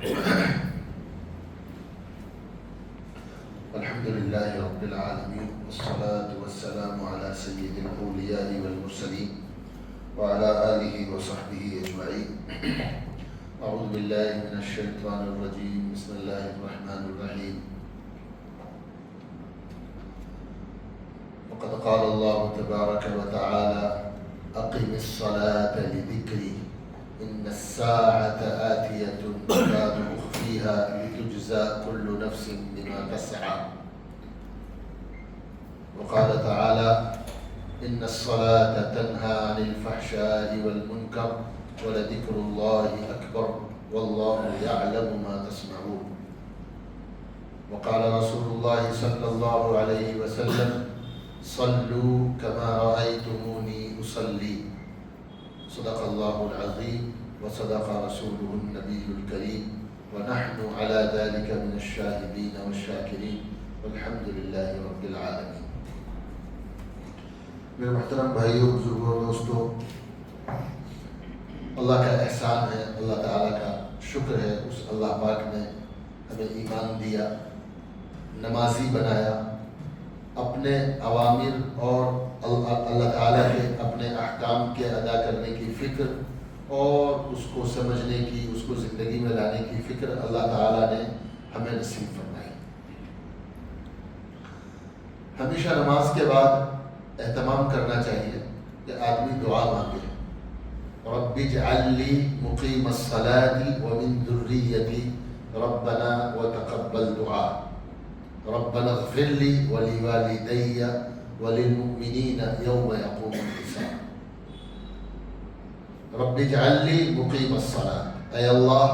الحمد لله رب العالمين والصلاة والسلام على سيد الأولياء والمرسلين وعلى آله وصحبه أجمعين. أعوذ بالله من الشيطان الرجيم. بسم الله الرحمن الرحيم. وقد قال الله تبارك وتعالى: أقم الصلاة لذكري إن الساعة آتية أكاد أخفيها لتجزى كل نفس بما تسعى. وقال تعالى: إن الصلاة تنهى عن الفحشاء والمنكر ولذكر الله أكبر والله يعلم ما تصنعون. وقال رسول الله صلى الله عليه وسلم: صلوا كما رأيتموني أصلي. صدق الله العظيم وصدق رسوله النبي الكريم ونحن على ذلك من الشاهدين والشاكرين والحمد لله رب العالمين. میرے محترم بھائیوں، بزرگوں اور دوستوں، اللہ کا احسان ہے، اللہ تعالیٰ کا شکر ہے، اس اللہ پاک نے ہمیں ایمان دیا، نمازی بنایا، اپنے اوامر اور اللہ تعالیٰ کے اپنے احکام کے ادا کرنے کی فکر اور اس کو سمجھنے کی، اس کو زندگی میں لانے کی فکر اللہ تعالیٰ نے ہمیں نصیب فرمائی۔ ہمیشہ نماز کے بعد اہتمام کرنا چاہیے کہ آدمی دعا مانگے، رب اجعل لی مقیم الصلاۃ ومن ذریتی ربنا وتقبل دعا، ربنا اغفر لی ولوالدی وللمؤمنین یوم یقوم الحساب۔ رب اجعل لی مقیم الصلاۃ، اے اللہ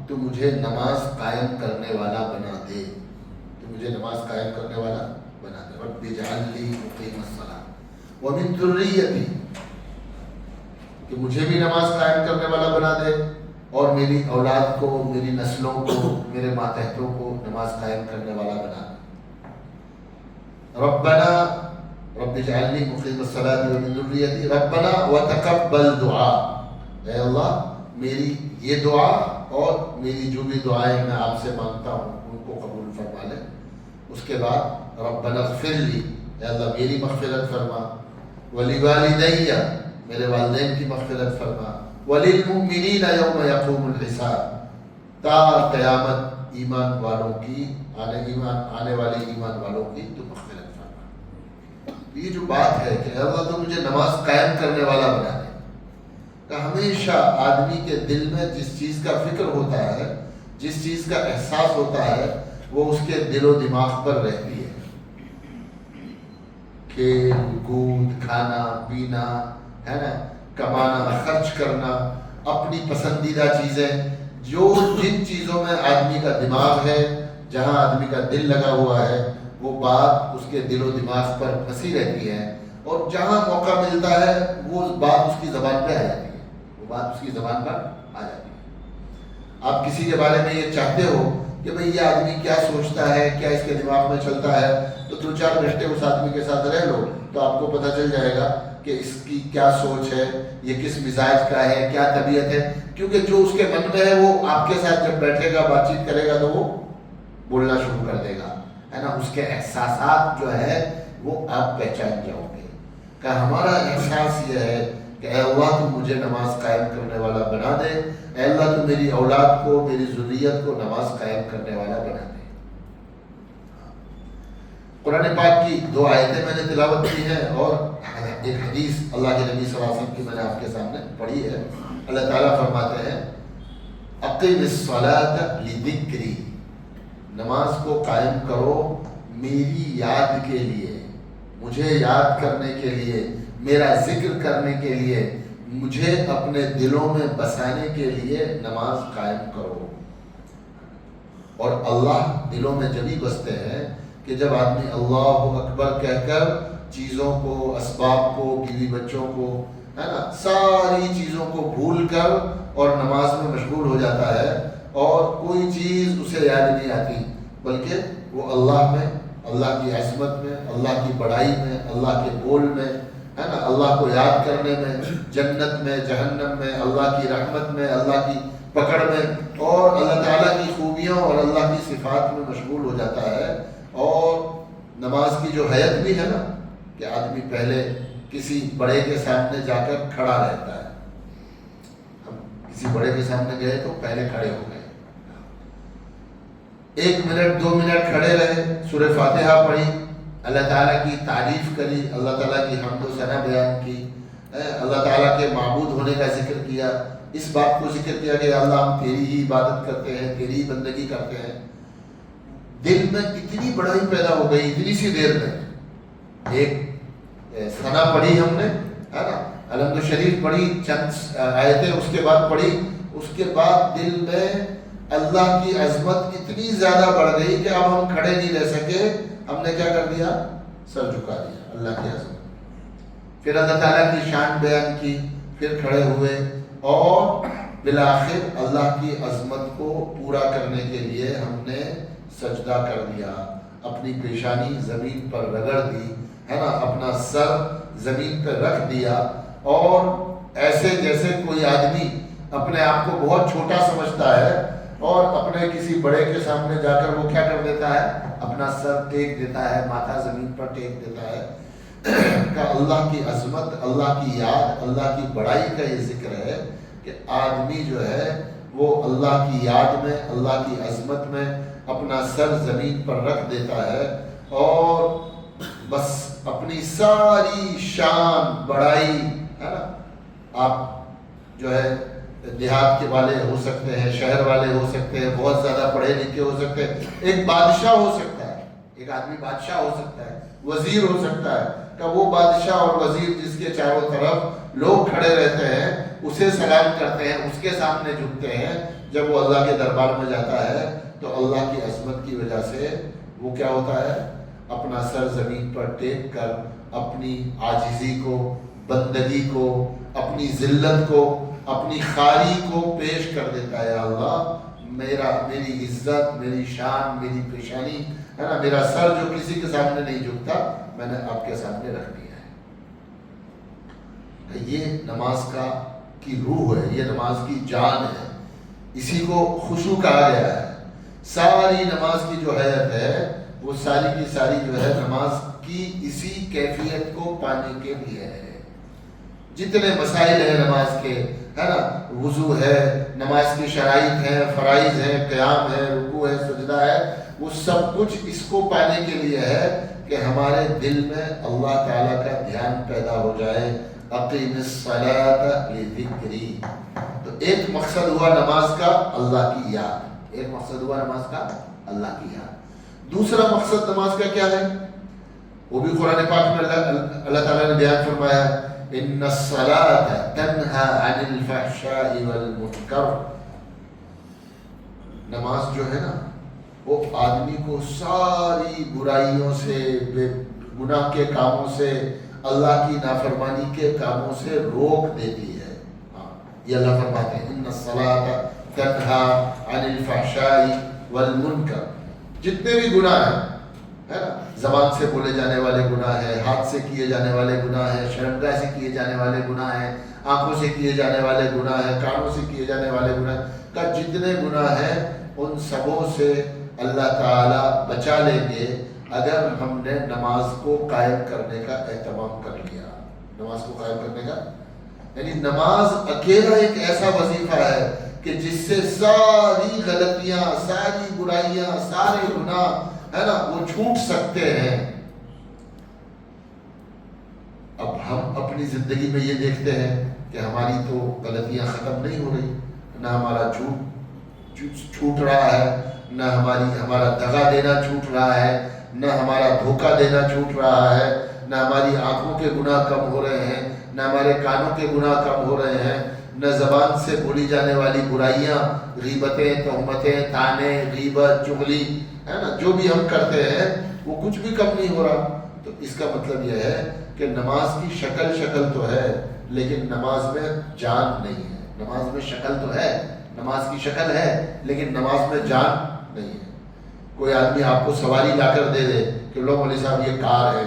تو مجھے نماز قائم کرنے والا بنا دے، تو مجھے نماز قائم کرنے والا بنا دے۔ رب اجعل لی مقیم الصلاۃ ومن ذریتی، کہ مجھے بھی نماز قائم کرنے والا بنا دے اور میری اولاد کو، میری نسلوں کو، میرے ماتحتوں کو نماز قائم کرنے والا بنا دے۔ ربنا رب اجعل لی مقیم الصلاۃ ومن ذریتی ربنا وتقبل دعا، اے اللہ میری یہ دعا اور میری جو بھی دعائیں میں آپ سے مانگتا ہوں ان کو قبول فرما لے۔ اس کے بعد ربنا اغفر لی، اے اللہ میری مغفرت فرما، ولوالدی میرے والدین کی مغفرت فرما، وللمؤمنین یوم یقوم الحساب تا قیامت ایمان والوں کی آنے والے ایمان والوں کی تو مغفرت فرما۔ یہ جو بات ہے کہ اللہ تو مجھے نماز قائم کرنے والا بنا دے، کہ ہمیشہ آدمی کے دل میں جس چیز کا فکر ہوتا ہے، جس چیز کا احساس ہوتا ہے، وہ اس کے دل و دماغ پر رہتی ہے۔ کھیل کود، کھانا پینا، ہے نا، کمانا، خرچ کرنا، اپنی پسندیدہ چیزیں، جو جن چیزوں میں آدمی کا دماغ ہے، جہاں آدمی کا دل لگا ہوا ہے، وہ بات اس کے دل و دماغ پر پھنسی رہتی ہے، اور جہاں موقع ملتا ہے وہ بات اس کی زبان پہ آ جاتی ہے، وہ بات اس کی زبان پر آ جاتی ہے۔ آپ کسی کے بارے میں یہ چاہتے ہو کہ بھئی یہ آدمی کیا سوچتا ہے، کیا اس کے دماغ میں چلتا ہے، تو 2-4 گھنٹے اس آدمی کے ساتھ رہ لو تو آپ کو پتہ چل جائے گا کہ اس کی کیا سوچ ہے، یہ کس مزاج کا ہے، کیا طبیعت ہے، کیونکہ جو اس کے من میں ہے وہ آپ کے ساتھ جب بیٹھے گا، بات چیت کرے گا تو وہ بولنا شروع کر دے گا، ہے نا۔ اس کے احساسات جو ہے وہ آپ پہچان جاؤ گے۔ کہ ہمارا احساس یہ ہے کہ اے اللہ تو مجھے نماز قائم کرنے والا بنا دے، اے اللہ تو میری اولاد کو، میری ذریت کو نماز قائم کرنے والا بنا دے۔ قرآن پاک کی 2 آیتیں میں نے تلاوت کی ہیں اور ایک حدیث اللہ کے نبی صلی اللہ علیہ وسلم کی میں نے آپ کے سامنے پڑھی ہے۔ اللہ تعالیٰ فرماتے ہیں: اقم الصلاۃ لذکری، نماز کو قائم کرو میری یاد کے لیے، مجھے یاد کرنے کے لیے، میرا ذکر کرنے کے لیے، مجھے اپنے دلوں میں بسانے کے لیے نماز قائم کرو۔ اور اللہ دلوں میں جبھی بستے ہیں کہ جب آدمی اللہ اکبر کہہ کر چیزوں کو، اسباب کو، بیوی بچوں کو، ہے نا، ساری چیزوں کو بھول کر اور نماز میں مشغول ہو جاتا ہے، اور کوئی چیز اسے یاد نہیں آتی، بلکہ وہ اللہ میں، اللہ کی عظمت میں، اللہ کی بڑائی میں، اللہ کے بول میں، ہے نا، اللہ کو یاد کرنے میں، جنت میں، جہنم میں، اللہ کی رحمت میں، اللہ کی پکڑ میں، اور اللہ تعالیٰ کی خوبیوں اور اللہ کی صفات میں مشغول ہو جاتا ہے. اور نماز کی جو حیت بھی ہے نا کہ آدمی پہلے کسی بڑے کے سامنے جا کر کھڑا رہتا ہے. ہم کسی بڑے کے سامنے گئے تو پہلے کھڑے ہو گئے, 1 منٹ 2 منٹ کھڑے رہے, سورہ فاتحہ پڑھی, اللہ تعالیٰ کی تعریف کری, اللہ تعالیٰ کی حمد و ثنا بیان کی, اللہ تعالیٰ کے معبود ہونے کا ذکر کیا, اس بات کو ذکر کیا کہ اللہ ہم تیری ہی عبادت کرتے ہیں, تیری ہی بندگی کرتے ہیں. دل میں اتنی بڑائی پیدا ہو گئی اتنی سی دیر میں. ایک ثنا پڑھی ہم نے, ہے نا, الحمد شریف پڑھی, چند آیتیں اس کے بعد پڑھی, اس کے بعد دل میں اللہ کی عظمت اتنی زیادہ بڑھ گئی کہ اب ہم کھڑے نہیں رہ سکے. ہم نے کیا کر دیا؟ سر جھکا دیا اللہ کی عظمت. پھر اللہ تعالیٰ کی شان بیان کی, پھر کھڑے ہوئے, اور بالآخر اللہ کی عظمت کو پورا کرنے کے لیے ہم نے سجدہ کر دیا, اپنی پیشانی زمین پر رگڑ دی, ہے نا, اپنا سر زمین پہ رکھ دیا, اور ایسے جیسے کوئی آدمی اپنے آپ کو بہت چھوٹا سمجھتا ہے اور اپنے کسی بڑے کے سامنے جا کر وہ کیا کر دیتا ہے؟ اپنا سر ٹیک دیتا ہے, ماتھا زمین پر ٹیک دیتا ہے. کہ اللہ کی عظمت, اللہ کی یاد, اللہ کی بڑائی کا یہ ذکر ہے کہ آدمی جو ہے وہ اللہ کی یاد میں, اللہ کی عظمت میں اپنا سر زمین پر رکھ دیتا ہے, اور بس اپنی ساری شان بڑائی, ہے نا, آپ جو ہے دیہات کے والے ہو سکتے ہیں, شہر والے ہو سکتے ہیں, بہت زیادہ پڑھے لکھے ہو سکتے ہیں, ایک بادشاہ ہو سکتا ہے, ایک آدمی بادشاہ ہو سکتا ہے, وزیر ہو سکتا ہے, کہ وہ بادشاہ اور وزیر جس کے چاروں طرف لوگ کھڑے رہتے ہیں اسے سلام کرتے ہیں, اس کے سامنے جھکتے ہیں. جب وہ اللہ کے دربار میں جاتا ہے تو اللہ کی عظمت کی وجہ سے وہ کیا ہوتا ہے؟ اپنا سر زمین پر ٹیک کر اپنی عاجزی کو, بندگی کو, اپنی ذلت کو, اپنی خاری کو پیش کر دیتا ہے. اللہ میری عزت, میری شان, میری پیشانی, ہے نا, میرا سر جو کسی کے سامنے نہیں جھکتا, میں نے آپ کے سامنے رکھ دیا ہے. یہ نماز کی روح ہے, یہ نماز کی جان ہے, اسی کو خشوع کہا گیا ہے. ساری نماز کی جو حیت ہے وہ ساری کی ساری جو ہے نماز کی اسی کیفیت کو پانے کے لیے ہے. جتنے مسائل ہیں نماز کے, ہے نا, وضو ہے, نماز کی شرائط ہیں, فرائض ہیں, قیام ہے, رکوع ہے, سجدہ ہے, وہ سب کچھ اس کو پانے کے لیے ہے کہ ہمارے دل میں اللہ تعالیٰ کا دھیان پیدا ہو جائے. اقیم الصلاۃ لذکری. تو ایک مقصد ہوا نماز کا اللہ کی یاد, ایک مقصد ہوا نماز کا اللہ کی یاد. دوسرا مقصد نماز کا کیا ہے؟ وہ بھی قرآن پاک میں اللہ تعالیٰ نے بیان فرمایا, ان الصلاۃ تنہا عن الفحشاء والمنکر. نماز جو ہے نا وہ آدمی کو ساری برائیوں سے, گناہ کے کاموں سے, اللہ کی نافرمانی کے کاموں سے روک دیتی ہے. یہ اللہ فرماتے ہیں ان الصلاۃ تنہا عن الفحشاء والمنکر. جتنے بھی گناہ ہیں, ہے نا, زبان سے بولے جانے والے گناہ ہیں, ہاتھ سے کیے جانے والے گناہ ہیں, شرمگاہ سے کیے جانے والے گناہ ہیں, آنکھوں سے کیے جانے والے گناہ ہیں, کانوں سے کیے جانے والے گناہ کا جتنے گناہ ہیں ان سبوں سے اللہ تعالیٰ بچا لیں گے اگر ہم نے نماز کو قائم کرنے کا اہتمام کر لیا. نماز کو قائم کرنے کا یعنی نماز اکیلا ایک ایسا وظیفہ ہے کہ جس سے ساری غلطیاں, ساری برائیاں, سارے گناہ, ہے نا, وہ چھوٹ سکتے ہیں. اب ہم اپنی زندگی میں یہ دیکھتے ہیں کہ ہماری تو غلطیاں ختم نہیں ہو رہی, نہ ہمارا جھوٹ چھوٹ رہا ہے, نہ ہمارا دغا دینا چھوٹ رہا ہے, نہ ہمارا دھوکہ دینا چھوٹ رہا ہے, نہ ہماری آنکھوں کے گناہ کم ہو رہے ہیں, نہ ہمارے کانوں کے گناہ کم ہو رہے ہیں, نہ زبان سے بولی جانے والی برائیاں, غیبتیں, تہمتیں, طعنے, غیبت, چغلی, ہے نا, جو بھی ہم کرتے ہیں وہ کچھ بھی کم نہیں ہو رہا. تو اس کا مطلب یہ ہے کہ نماز کی شکل تو ہے لیکن نماز میں جان نہیں ہے. نماز میں شکل تو ہے, نماز کی شکل ہے لیکن نماز میں جان نہیں ہے. کوئی آدمی آپ کو سواری لا کر دے دے کہ لو مولوی صاحب یہ کار ہے,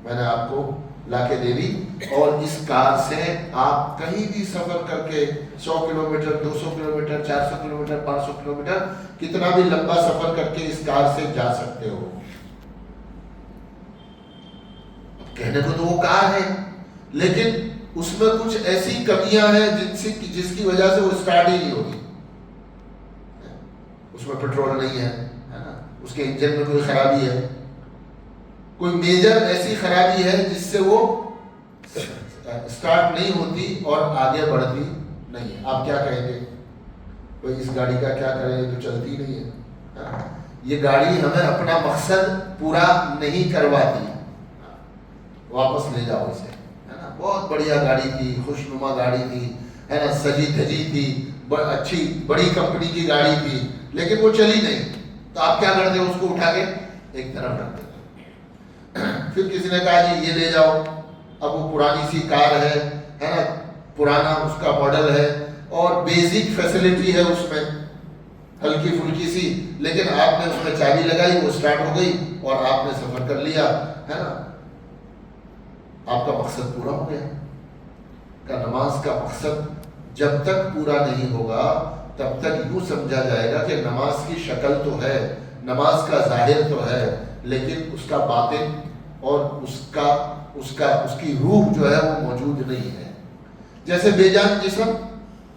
میں نے آپ کو لا کے دے دی، اور اس کار سے آپ کہیں بھی سفر کر کے 100 کلومیٹر 200 کلومیٹر 400 کلومیٹر 500 کلومیٹر کتنا بھی لمبا سفر کر کے اس کار سے جا سکتے ہو۔ کہنے کو تو وہ کار ہے، لیکن اس میں کچھ ایسی کمیاں ہیں جس کی وجہ سے وہ اسٹارٹ ہی نہیں ہوگی۔ اس میں پٹرول نہیں ہے نا، اس کے انجن میں کوئی خرابی ہے، کوئی میجر ایسی خرابی ہے جس سے وہ اسٹارٹ نہیں ہوتی اور آگے بڑھتی نہیں ہے۔ آپ کیا کہیں گے بھائی اس گاڑی کا کیا کریں، یہ تو چلتی نہیں ہے۔ یہ گاڑی ہمیں اپنا مقصد پورا نہیں کرواتی، واپس لے جاؤ اسے، ہے نا۔ بہت بڑھیا گاڑی تھی، خوشنما گاڑی تھی، ہے نا، سجی دھجی تھی، اچھی بڑی کمپنی کی گاڑی تھی، لیکن وہ چلی نہیں، تو آپ کیا کرتے، اس کو اٹھا کے ایک طرف رکھ دیتے۔ پھر کسی نے کہا جی یہ لے جاؤ، اب وہ پرانی سی کار ہے نا، پرانا اس کا ماڈل ہے اور بیسک فیسلٹی ہے اس میں ہلکی پھلکی سی، لیکن آپ نے اس میں چابی لگائی، وہ اسٹارٹ ہو گئی اور آپ نے سفر کر لیا، ہے نا، آپ کا مقصد پورا ہو گیا۔ کا نماز کا مقصد جب تک پورا نہیں ہوگا تب تک یوں سمجھا جائے گا کہ نماز کی شکل تو ہے، نماز کا ظاہر تو ہے، لیکن اس کا باطن اور اس کی روح جو ہے وہ موجود نہیں ہے۔ جیسے بے جان جسم،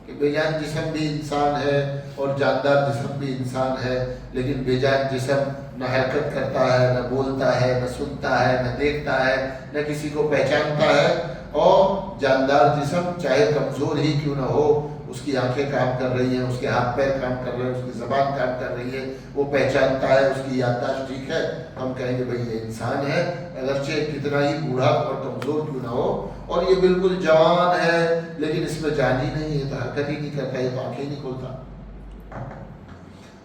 کہ بے جان جسم بھی انسان ہے اور جاندار جسم بھی انسان ہے، لیکن بے جان جسم نہ حرکت کرتا ہے، نہ بولتا ہے، نہ سنتا ہے، نہ دیکھتا ہے، نہ کسی کو پہچانتا ہے، اور جاندار جسم چاہے کمزور ہی کیوں نہ ہو، اس کی آنکھیں کام کر رہی ہیں، اس کے ہاتھ پیر کام کر رہے ہیں، اس کی زبان کام کر رہی ہے، وہ پہچانتا ہے، اس کی یادداشت ٹھیک ہے، ہم کہیں گے بھئی یہ انسان ہے، اگرچہ کتنا ہی بوڑھا اور کمزور کیوں نہ ہو، اور یہ بالکل جوان ہے لیکن اس میں جان ہی نہیں ہے، تو حرکت ہی نہیں کرتا، یہ تو آنکھیں ہی نہیں کھولتا۔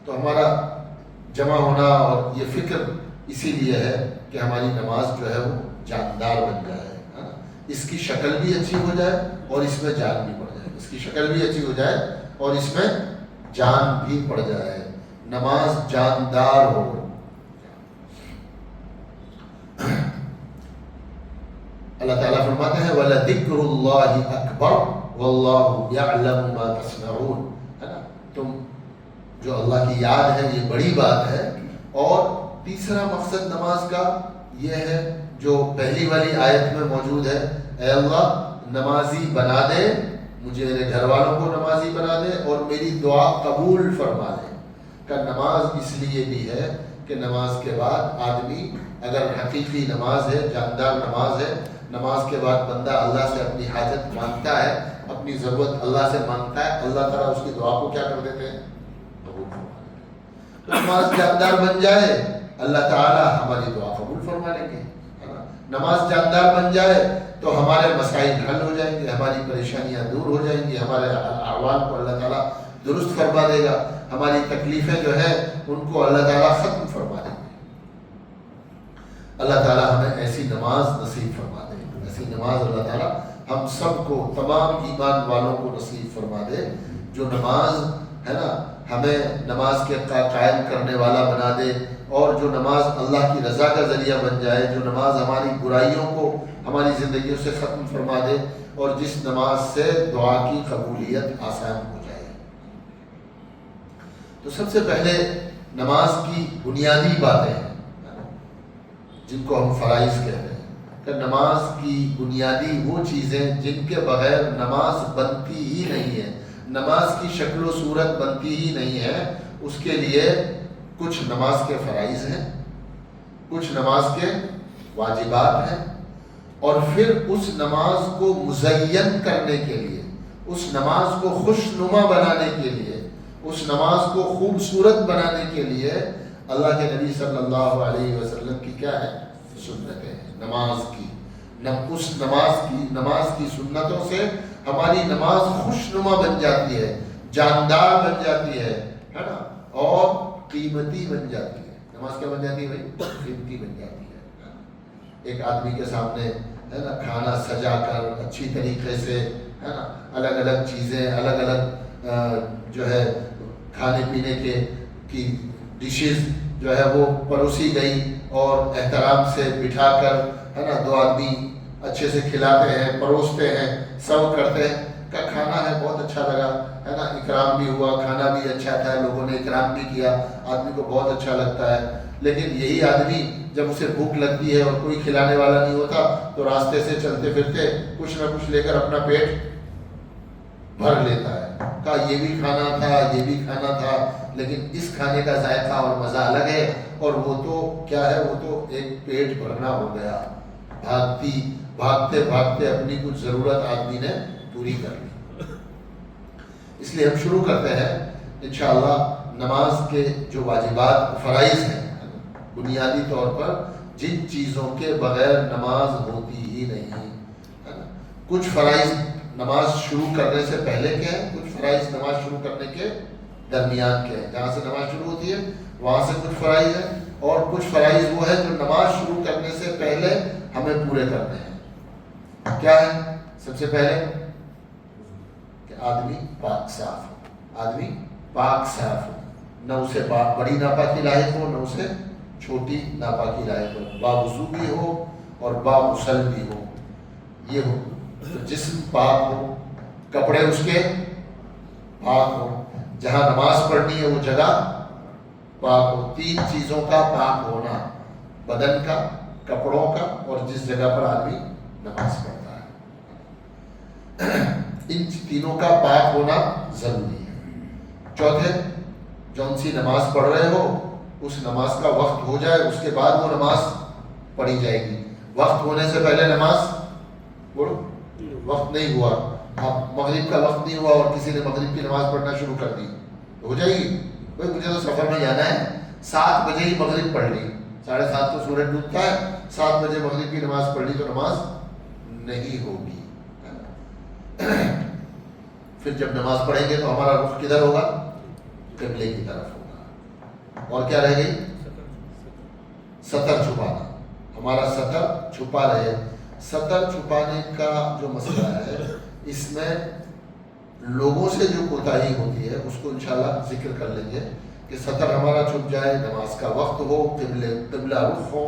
تو ہمارا جمع ہونا اور یہ فکر اسی لیے ہے کہ ہماری نماز جو ہے وہ جاندار بن جائے، اس کی شکل بھی اچھی ہو جائے اور اس میں جان بھی پڑ جائے، اس کی شکل بھی اچھی ہو جائے اور اس میں جان بھی پڑ جائے، نماز جاندار ہو۔ اللہ تعالیٰ فرماتے ہیں وَلَذِكْرُ اللَّهِ أَكْبَرُ وَاللَّهُ يَعْلَمُ مَا تَصْنَعُونَ، ہے نا، تم جو اللہ کی یاد ہے یہ بڑی بات ہے۔ اور تیسرا مقصد نماز کا یہ ہے جو پہلی والی آیت میں موجود ہے، اے اللہ نمازی بنا دے مجھے، میرے گھر والوں کو نمازی بنا دے اور میری دعا قبول فرما دے۔ کا نماز اس لیے بھی ہے کہ نماز کے بعد آدمی اگر حقیقی نماز ہے، جاندار نماز ہے، نماز کے بعد بندہ اللہ سے اپنی حاجت مانگتا ہے، اپنی ضرورت اللہ سے مانگتا ہے، اللہ تعالیٰ اس کی دعا کو کیا کر دیتے ہیں، قبول فرما دیتے ہیں۔ نماز جاندار بن جائے اللہ تعالیٰ ہماری دعا قبول فرما لیں گے، نماز جاندار بن جائے تو ہمارے مسائل حل ہو جائیں گے، ہماری پریشانیاں دور ہو جائیں گی، ہمارے احوال کو اللہ تعالیٰ درست فرما دے گا، ہماری تکلیفیں جو ہیں ان کو اللہ تعالیٰ ختم فرما دیں گے۔ اللہ تعالیٰ ہمیں ایسی نماز نصیب فرما دے، ایسی نماز اللہ تعالیٰ ہم سب کو، تمام ایمان والوں کو نصیب فرما دے، جو نماز ہے نا ہمیں نماز کے قائم کرنے والا بنا دے، اور جو نماز اللہ کی رضا کا ذریعہ بن جائے، جو نماز ہماری برائیوں کو ہماری زندگیوں سے ختم فرما دے، اور جس نماز سے دعا کی قبولیت آسان ہو جائے۔ تو سب سے پہلے نماز کی بنیادی باتیں ہیں جن کو ہم فرائض کہتے ہیں، کہ نماز کی بنیادی وہ چیزیں جن کے بغیر نماز بنتی ہی نہیں ہے، نماز کی شکل و صورت بنتی ہی نہیں ہے۔ اس کے لیے کچھ نماز کے فرائض ہیں، کچھ نماز کے واجبات ہیں، اور پھر اس نماز کو مزین کرنے کے لیے، اس نماز کو خوشنما بنانے کے لیے، اس نماز کو خوبصورت بنانے کے لیے اللہ کے نبی صلی اللہ علیہ وسلم کی کیا ہے، سنتیں ہیں نماز کی۔ اس نماز کی سنتوں سے ہماری نماز خوشنما بن جاتی ہے، جاندار بن جاتی ہے نا، اور قیمتی بن جاتی ہے۔ نماز کیا بن جاتی ہے بھائی، قیمتی بن جاتی ہے۔ ایک آدمی کے سامنے ہے نا کھانا سجا کر اچھی طریقے سے، ہے نا، الگ الگ چیزیں، الگ الگ جو ہے کھانے پینے کی ڈشز جو ہے وہ پروسی گئی، اور احترام سے بٹھا کر ہے نا دو آدمی اچھے سے کھلاتے ہیں، پروستے ہیں، سرو کرتے ہیں، کا کھانا ہے بہت اچھا لگا، ہے نا، اکرام بھی ہوا، کھانا بھی اچھا تھا، لوگوں نے اکرام بھی کیا، آدمی کو بہت اچھا لگتا ہے۔ لیکن یہی آدمی جب اسے بھوک لگتی ہے اور کوئی کھلانے والا نہیں ہوتا تو راستے سے چلتے پھرتے کچھ نہ کچھ لے کر اپنا پیٹ بھر لیتا ہے۔ کہا یہ بھی کھانا تھا، یہ بھی کھانا تھا، لیکن اس کھانے کا ذائقہ اور مزہ الگ ہے، اور وہ تو کیا ہے، وہ تو ایک پیٹ بھرنا ہو گیا۔ بھاگتے بھاگتے اپنی کچھ ضرورت آدمی نے پوری کر لی۔ اس لیے ہم شروع کرتے ہیں انشاءاللہ نماز کے جو واجبات فرائض ہیں، بنیادی طور پر جن چیزوں کے بغیر نماز ہوتی ہی نہیں ہے نا۔ کچھ فرائض نماز شروع کرنے سے پہلے کے ہیں، کچھ فرائض نماز شروع کرنے کے درمیان کے ہیں، جہاں سے نماز شروع ہوتی ہے وہاں سے کچھ فرائض ہیں، اور کچھ فرائض وہ ہے جو نماز شروع کرنے سے پہلے ہمیں پورے کرنے ہیں۔ کیا ہے؟ سب سے پہلے کہ آدمی پاک صاف ہو، آدمی پاک صاف ہو، نہ اسے بڑی ناپاکی لاحق ہو، نہ اسے چھوٹی ناپاکی لاحق ہو، باوضو بھی ہو اور باغسل بھی ہو، یہ ہو تو جسم پاک ہو، کپڑے اس کے پاک ہو، جہاں نماز پڑھنی ہے وہ جگہ پاک ہو۔ تین چیزوں کا پاک ہونا، بدن کا، کپڑوں کا، اور جس جگہ پر آدمی نماز پڑھتا ہے، ان تینوں کا پاک ہونا ضروری ہے۔ چوتھے، جون سی نماز پڑھ رہے ہو اس نماز کا وقت ہو جائے، اس کے بعد وہ نماز پڑھی جائے گی۔ وقت ہونے سے پہلے نماز بولو، وقت نہیں ہوا، اب مغرب کا وقت نہیں ہوا اور کسی نے مغرب کی نماز پڑھنا شروع کر دی، ہو جائے گی؟ بھائی مجھے تو سفر میں جانا ہے، 7 بجے ہی مغرب پڑھ لی، 7:30 کو سورج ڈوبتا ہے، 7 بجے مغرب کی نماز پڑھ لی تو نماز نہیں ہوگی۔ پھر جب نماز پڑھیں گے تو ہمارا رخ کدھر ہوگا؟ قبلے کی طرف ہوگا۔ اور کیا رہ گئی؟ سطر چھپانا، ہمارا سطر چھپا رہے۔ سطر چھپانے کا جو مسئلہ ہے اس میں لوگوں سے جو کوتاہی ہوتی ہے اس کو انشاءاللہ ذکر کر لیں گے کہ سطر ہمارا چھپ جائے، نماز کا وقت ہو، قبلہ رخ ہو،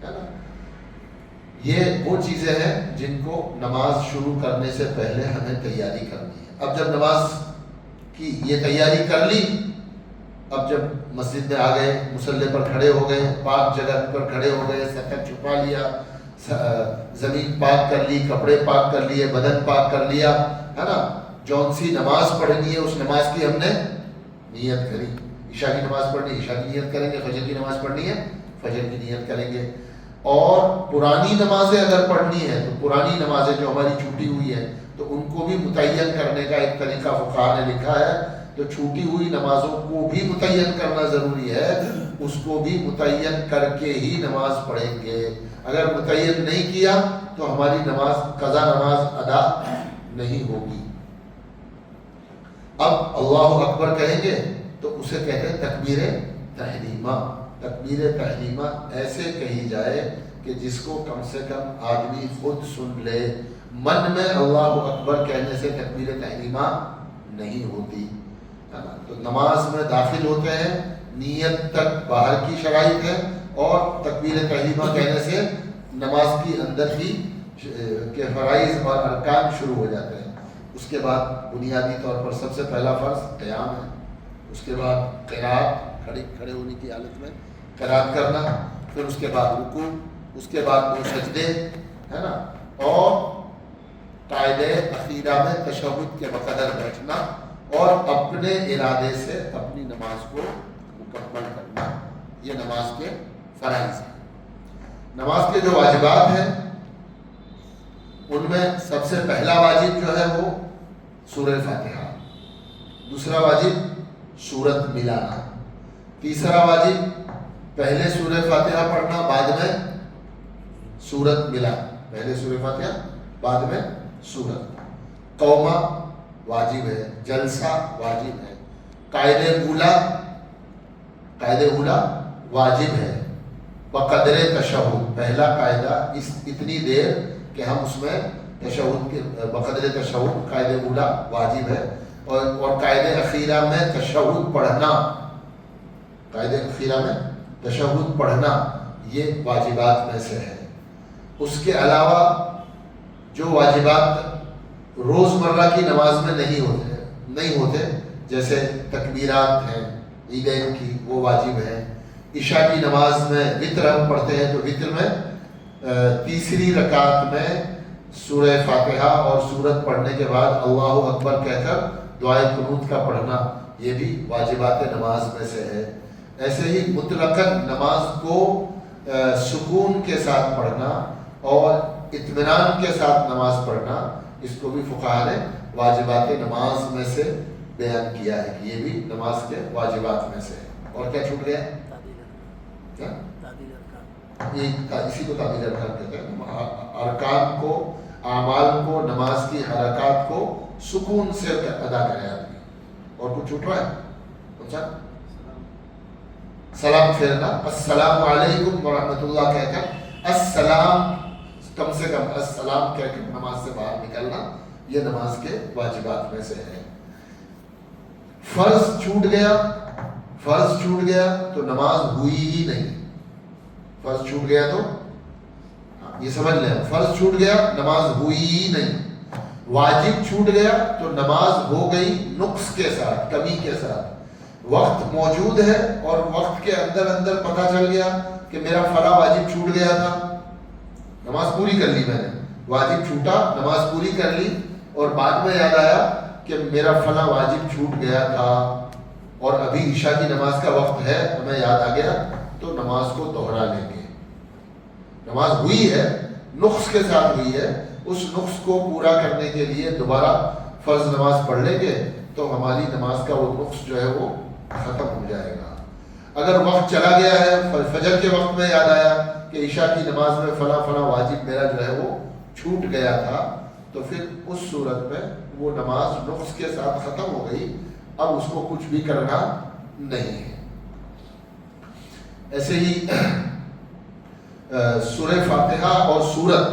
ہے نا۔ یہ وہ چیزیں ہیں جن کو نماز شروع کرنے سے پہلے ہمیں تیاری کرنی ہے۔ اب جب نماز کی یہ تیاری کر لی، اب جب مسجد میں آ گئے، مصلی پر کھڑے ہو گئے، پاک جگہ پر کھڑے ہو گئے، سطر چھپا لیا، زمین پاک کر لی، کپڑے پاک کر لیے، بدن پاک کر لیا، ہے نا۔ جون سی نماز پڑھنی ہے اس نماز کی ہم نے نیت کری، عشاء کی نماز پڑھنی ہے عشاء کی نیت کریں گے، فجر کی نماز پڑھنی ہے فجر کی نیت کریں گے، اور پرانی نمازیں اگر پڑھنی ہے تو پرانی نمازیں جو ہماری چھوٹی ہوئی ہیں تو ان کو بھی متعین کرنے کا ایک طریقہ فقہاء نے لکھا ہے، تو چھوٹی ہوئی نمازوں کو بھی متعین کرنا ضروری ہے، اس کو بھی متعین کر کے ہی نماز پڑھیں گے۔ اگر متعین نہیں کیا تو ہماری نماز قضا نماز ادا نہیں ہوگی۔ اب اللہ اکبر کہیں گے تو اسے کہتے ہیں تکبیر تحریمہ۔ تکبیر تحریمہ ایسے کہی جائے کہ جس کو کم سے کم آدمی خود سن لے، من میں اللہ اکبر کہنے سے تکبیر تحریمہ نہیں ہوتی، ہے نا۔ تو نماز میں داخل ہوتے ہیں، نیت تک باہر کی شرائط ہے، اور تکبیر تحریمہ کہنے سے نماز کی اندر ہی کے فرائض اور ارکان شروع ہو جاتے ہیں۔ اس کے بعد بنیادی طور پر سب سے پہلا فرض قیام ہے، اس کے بعد قرات، کھڑے ہونے کی حالت میں قرات کرنا، پھر اس کے بعد رکوع، اس کے بعد 2 سجدے، ہے نا، اور قاعدہ اخیرہ میں تشہد کے بقدر بیٹھنا اور اپنے ارادے سے اپنی نماز کو مکمل کرنا، یہ نماز کے فرائض ہیں۔ نماز کے جو واجبات ہیں ان میں سب سے پہلا واجب جو ہے وہ سورہ فاتحہ، دوسرا واجب سورت ملانا، تیسرا واجب پہلے سورہ فاتحہ پڑھنا بعد میں سورت ملانا، پہلے سورہ فاتحہ بعد میں سورت، قومہ واجب ہے، جلسہ واجب ہے، قاعدہ اولا واجب ہے، بقدر تشہد، پہلا قاعدہ اتنی دیر کہ ہم اس میں تشہد کے بقدر تشہد قاعدہ اولا واجب ہے، اور قاعدہ اخیرہ میں تشہد پڑھنا، قاعدہ اخیرہ میں تشہد پڑھنا یہ واجبات میں سے ہے۔ اس کے علاوہ جو واجبات روزمرہ کی نماز میں نہیں ہوتے جیسے تکبیرات ہیں عیدین کی، وہ واجب ہیں. عشاء کی نماز میں وتر ہم پڑھتے ہیں، تو وتر میں تیسری رکعت میں سورہ فاتحہ اور سورت پڑھنے کے بعد اللہ اکبر کہہ کر دعائے قنوت کا پڑھنا، یہ بھی واجبات نماز میں سے ہے. ایسے ہی مطلقاً نماز کو سکون کے ساتھ پڑھنا اور اطمینان کے ساتھ نماز پڑھنا، اس کو بھی فقہاء نے واجبات نماز میں سے بیان کیا ہے کہ یہ بھی نماز کے واجبات میں سے ہے. اور کیا چھوٹ گیا؟ اسی کو تعبیر ارکان کہتے ہیں. ارکان کو، اعمال کو، نماز کی حرکات کو سکون سے ادا کرے آدمی. اور کچھ چھوٹ رہا ہے؟ اچھا، سلام پھیرنا، السلام علیکم ورحمۃ اللہ کہہ کر السلام، کم سے کم السلام کہہ کر نماز سے باہر نکلنا، یہ نماز کے واجبات میں سے ہے. فرض چھوٹ گیا تو نماز ہوئی ہی نہیں. فرض چھوٹ گیا تو یہ سمجھ لیں، فرض چھوٹ گیا نماز ہوئی ہی نہیں. واجب چھوٹ گیا تو نماز ہو گئی نقص کے ساتھ، کمی کے ساتھ. وقت موجود ہے اور وقت کے اندر پتہ چل گیا کہ میرا فلاں واجب چھوٹ گیا تھا، نماز پوری کر لی میں نے. واجب چھوٹا، نماز پوری کر لی، اور بعد میں یاد آیا کہ میرا فلاں واجب چھوٹ گیا تھا اور ابھی عشاء کی نماز کا وقت ہے، ہمیں یاد آ گیا، تو نماز کو دوہرا لیں گے. نماز ہوئی ہے، نقص کے ساتھ ہوئی ہے، اس نقص کو پورا کرنے کے لیے دوبارہ فرض نماز پڑھ لیں گے تو ہماری نماز کا وہ نقص جو ہے وہ ختم ہو جائے گا. اگر وقت چلا گیا ہے، فجر کے وقت میں یاد آیا کہ عشاء کی نماز میں فلاں واجب میرا جو ہے وہ چھوٹ گیا تھا، تو پھر اس صورت میں وہ نماز نقص کے ساتھ ختم ہو گئی، اب اس کو کچھ بھی کرنا نہیں ہے. ایسے ہی سورہ فاتحہ اور سورت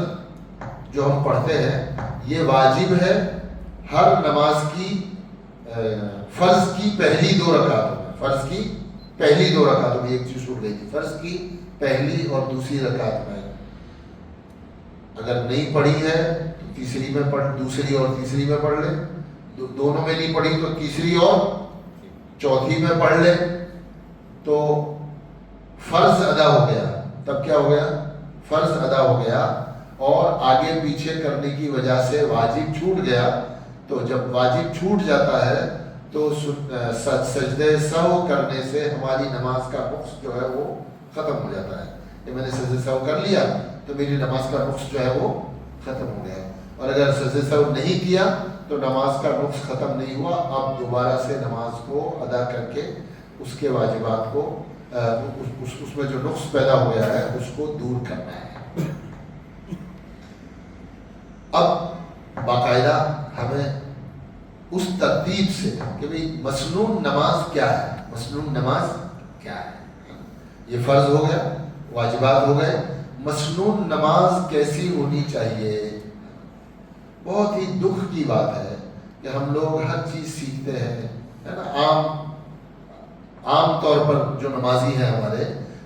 جو ہم پڑھتے ہیں، یہ واجب ہے ہر نماز کی فرض کی پہلی دو رکعتوں میں. ایک چیز چھوٹ گئی تھی، فرض کی پہلی اور دوسری رکعت میں. اگر نہیں پڑھی ہے تو تیسری میں دوسری اور تیسری میں پڑھ لے. دونوں میں نہیں پڑھی تو تیسری اور چوتھی میں پڑھ لے. تو فرض ادا ہو گیا. تب کیا ہو گیا؟ فرض ادا ہو گیا، اور آگے پیچھے کرنے کی وجہ سے واجب چھوٹ گیا. تو جب واجب چھوٹ جاتا ہے تو سجدے سہو کرنے سے ہماری نماز کا نقص جو ہے وہ ختم ہو جاتا ہے. کہ میں نے سجدے سہو کر لیا تو میری نماز کا نقص جو ہے وہ ختم ہو گیا. اور اگر سجدے سہو نہیں کیا تو نماز کا نقص ختم نہیں ہوا. اب دوبارہ سے نماز کو ادا کر کے اس کے واجبات کو اس میں جو نقص پیدا ہوا ہے اس کو دور کرنا ہے. اب باقاعدہ ہمیں اس ترتیب سے کہ بھئی مسنون نماز کیا ہے. یہ فرض ہو گیا، واجبات ہو گئے. مسنون نماز کیسی ہونی چاہیے؟ بہت ہی دکھ کی بات ہے کہ ہم لوگ ہر چیز سیکھتے ہیں، ہے نا. عام طور پر جو نمازی ہیں ہمارے،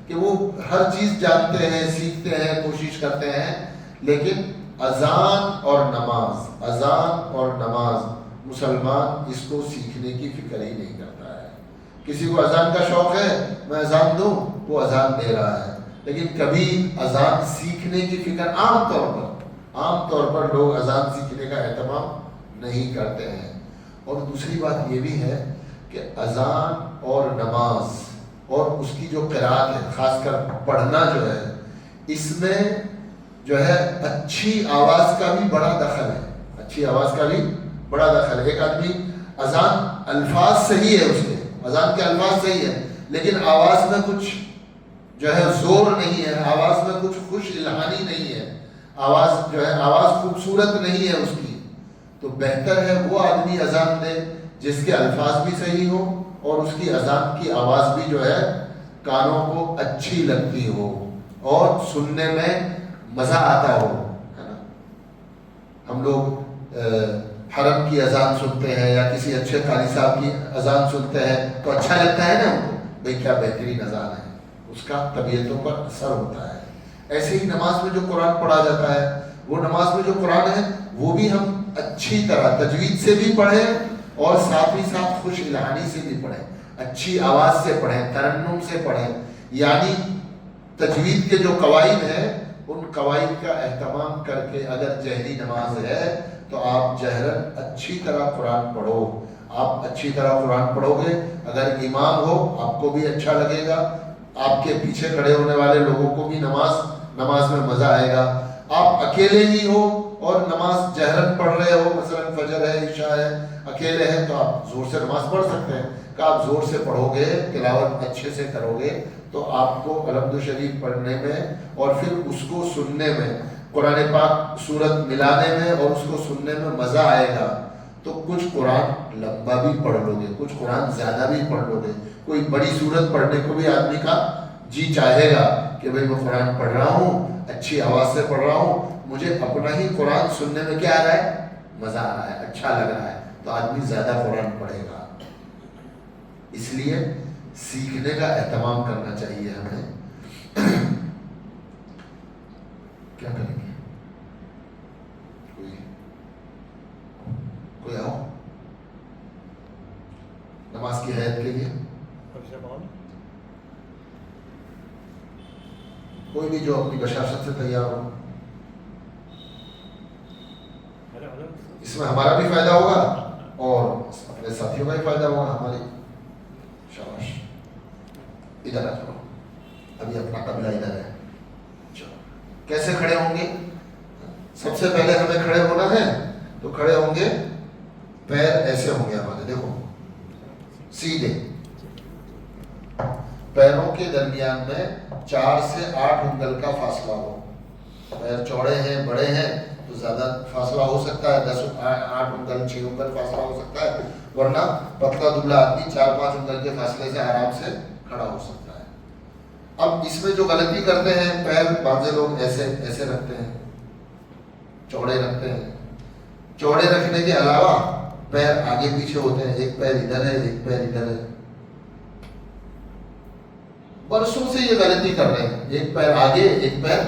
کہ وہ ہر چیز جانتے ہیں، سیکھتے ہیں، کوشش کرتے ہیں، لیکن اذان اور نماز مسلمان اس کو سیکھنے کی فکر ہی نہیں کرتا ہے. کسی کو اذان کا شوق ہے، میں اذان دوں، وہ اذان دے رہا ہے، لیکن کبھی اذان سیکھنے کی فکر عام طور پر لوگ اذان سیکھنے کا اہتمام نہیں کرتے ہیں. اور دوسری بات یہ بھی ہے کہ اذان اور نماز اور اس کی جو قرات ہے، خاص کر پڑھنا جو ہے، اس میں جو ہے اچھی آواز کا بھی بڑا دخل ہے. ایک آدمی اذان الفاظ صحیح ہے، اس کے اذان کے الفاظ صحیح ہے، لیکن آواز میں کچھ جو ہے زور نہیں ہے، آواز میں کچھ خوش الہانی نہیں ہے، آواز خوبصورت نہیں ہے اس کی. تو بہتر ہے وہ آدمی اذان دے جس کے الفاظ بھی صحیح ہو اور اس کی اذان کی آواز بھی جو ہے کانوں کو اچھی لگتی ہو اور سننے میں مزہ آتا ہو، ہے نا. ہم لوگ حرم کی اذان سنتے ہیں یا کسی اچھے قاری صاحب کی اذان سنتے ہیں تو اچھا لگتا ہے نا ان کو، بھئی کیا بہترین اذان ہے، اس کا طبیعتوں پر اثر ہوتا ہے. ایسے ہی نماز میں جو قرآن پڑھا جاتا ہے وہ نماز میں جو قرآن ہے وہ بھی ہم اچھی طرح تجوید سے بھی پڑھیں اور ساتھ ہی ساتھ خوش الہانی سے بھی پڑھیں, اچھی آواز سے پڑھیں, ترنم سے پڑھیں. یعنی تجوید کے جو قواعد ہیں ان قواعد کا اہتمام کر کے اگر جہری نماز ہے تو آپ جہرن اچھی طرح قرآن پڑھو. آپ اچھی طرح قرآن پڑھو گے, اگر امام ہو آپ کو بھی اچھا لگے گا, آپ کے پیچھے کھڑے ہونے والے لوگوں کو بھی نماز میں مزہ آئے گا. آپ اکیلے ہی ہو اور نماز جہرن پڑھ رہے ہو, مثلا فجر ہے, عشاء ہے, اکیلے ہیں تو آپ زور سے نماز پڑھ سکتے ہیں. کہ آپ زور سے پڑھو گے, تلاوت اچھے سے کرو گے تو آپ کو الحمد شریف پڑھنے میں اور پھر اس کو سننے میں, قرآن پاک صورت ملانے میں اور اس کو سننے میں مزہ آئے گا. تو کچھ قرآن لمبا بھی پڑھ لو گے, کچھ قرآن زیادہ بھی پڑھ لو گے. کوئی بڑی صورت پڑھنے کو بھی آدمی کا جی چاہے گا کہ بھئی میں قرآن پڑھ رہا ہوں, اچھی آواز سے پڑھ رہا ہوں, مجھے اپنا ہی قرآن سننے میں کیا آ رہا ہے, مزہ آ رہا ہے, اچھا لگ رہا ہے, تو آدمی زیادہ قرآن پڑھے گا. اس لیے سیکھنے کا اہتمام کرنا چاہیے ہمیں. کیا کریں گے, کوئی آؤ نماز کی حیت کے لیے, کوئی بھی جو اپنی بشاشت سے تیار ہو. اس میں ہمارا بھی فائدہ ہوگا اور اپنے ساتھیوں کا بھی فائدہ ہوگا. ہماری شاباش, ادھر آ جاؤ, ابھی اپنا قبلہ ادھر ہے. چلو کیسے کھڑے ہوں گے, سب سے پہلے ہمیں کھڑے ہونا ہے تو کھڑے ہوں گے, پیر ایسے ہوں گے ہمارے, دیکھو سیدھے, پیروں کے درمیان میں 4 سے 8 انگل کا فاصلہ ہو. پیر چوڑے ہیں, بڑے ہیں تو زیادہ فاصلہ ہو سکتا ہے, 8 انگل 6 انگل فاصلہ ہو سکتا ہے, ورنہ پتلا دبلا آدمی 4-5 انگل کے فاصلے سے آرام سے کھڑا ہو سکتا ہے. اب اس میں جو غلطی کرتے ہیں, پیر بعض لوگ ایسے رکھتے ہیں, چوڑے رکھتے ہیں. چوڑے رکھنے کے علاوہ پیر آگے پیچھے ہوتے ہیں, ایک پیر ادھر ہے, ایک پیر ادھر ہے. برسوں سے یہ غلطی کر رہے ہیں, ایک پیر آگے ایک پیر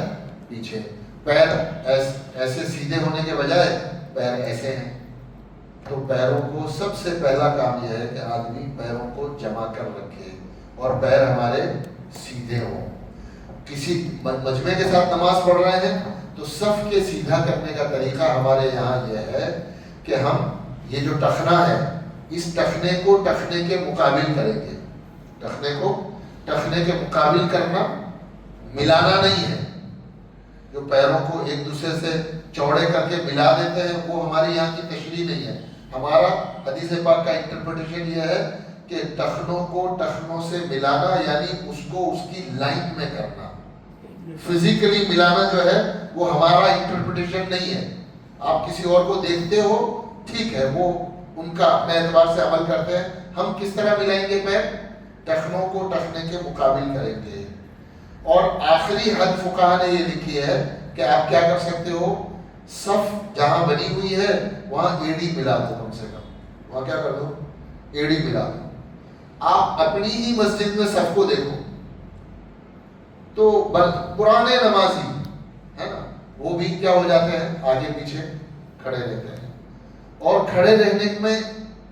پیچھے. پیر ایسے سیدھے ہونے کے بجائے پیر ایسے ہیں. تو پیروں کو سب سے پہلا کام یہ ہے کہ آدمی پیروں کو جمع کر رکھے اور پیر ہمارے سیدھے ہوں. کسی مجمع کے ساتھ نماز پڑھ رہے ہیں تو صف کے سیدھا کرنے کا طریقہ ہمارے یہاں یہ ہے کہ ہم یہ جو ٹخنا ہے, اس ٹخنے کو ٹخنے کے مقابل کریں گے. ٹخنے کو ٹخنے کے مقابل کرنا, ملانا نہیں ہے. جو پیروں کو ایک دوسرے سے چوڑے کر کے ملا دیتے ہیں وہ ہماری یہاں کی تشریح نہیں ہے. ہمارا حدیث پاک کا انٹرپریٹیشن یہ ہے کہ ٹخنوں کو ٹخنوں سے ملانا یعنی اس کو اس کی لائن میں کرنا. فزیکلی ملانا جو ہے وہ ہمارا انٹرپریٹیشن نہیں ہے. آپ کسی اور کو دیکھتے ہو, ٹھیک ہے, وہ ان کا اپنے اعتبار سے عمل کرتے ہیں. ہم کس طرح ملائیں گے پیر, ٹخنوں کو ٹخنے کے مقابل کریں گے. اور آخری حد فقہا نے یہ لکھی ہے کہ آپ کیا کر سکتے ہو, صف جہاں بنی ہوئی ہے وہاں ایڑی ملا دو, کم سے کم وہاں کیا کر دو, ایڑی ملا دو. آپ اپنی ہی مسجد میں صف کو دیکھو تو پرانے نمازی ہے نا, وہ بھی کیا ہو جاتے ہیں, آگے پیچھے کھڑے رہتے ہیں. اور کھڑے رہنے میں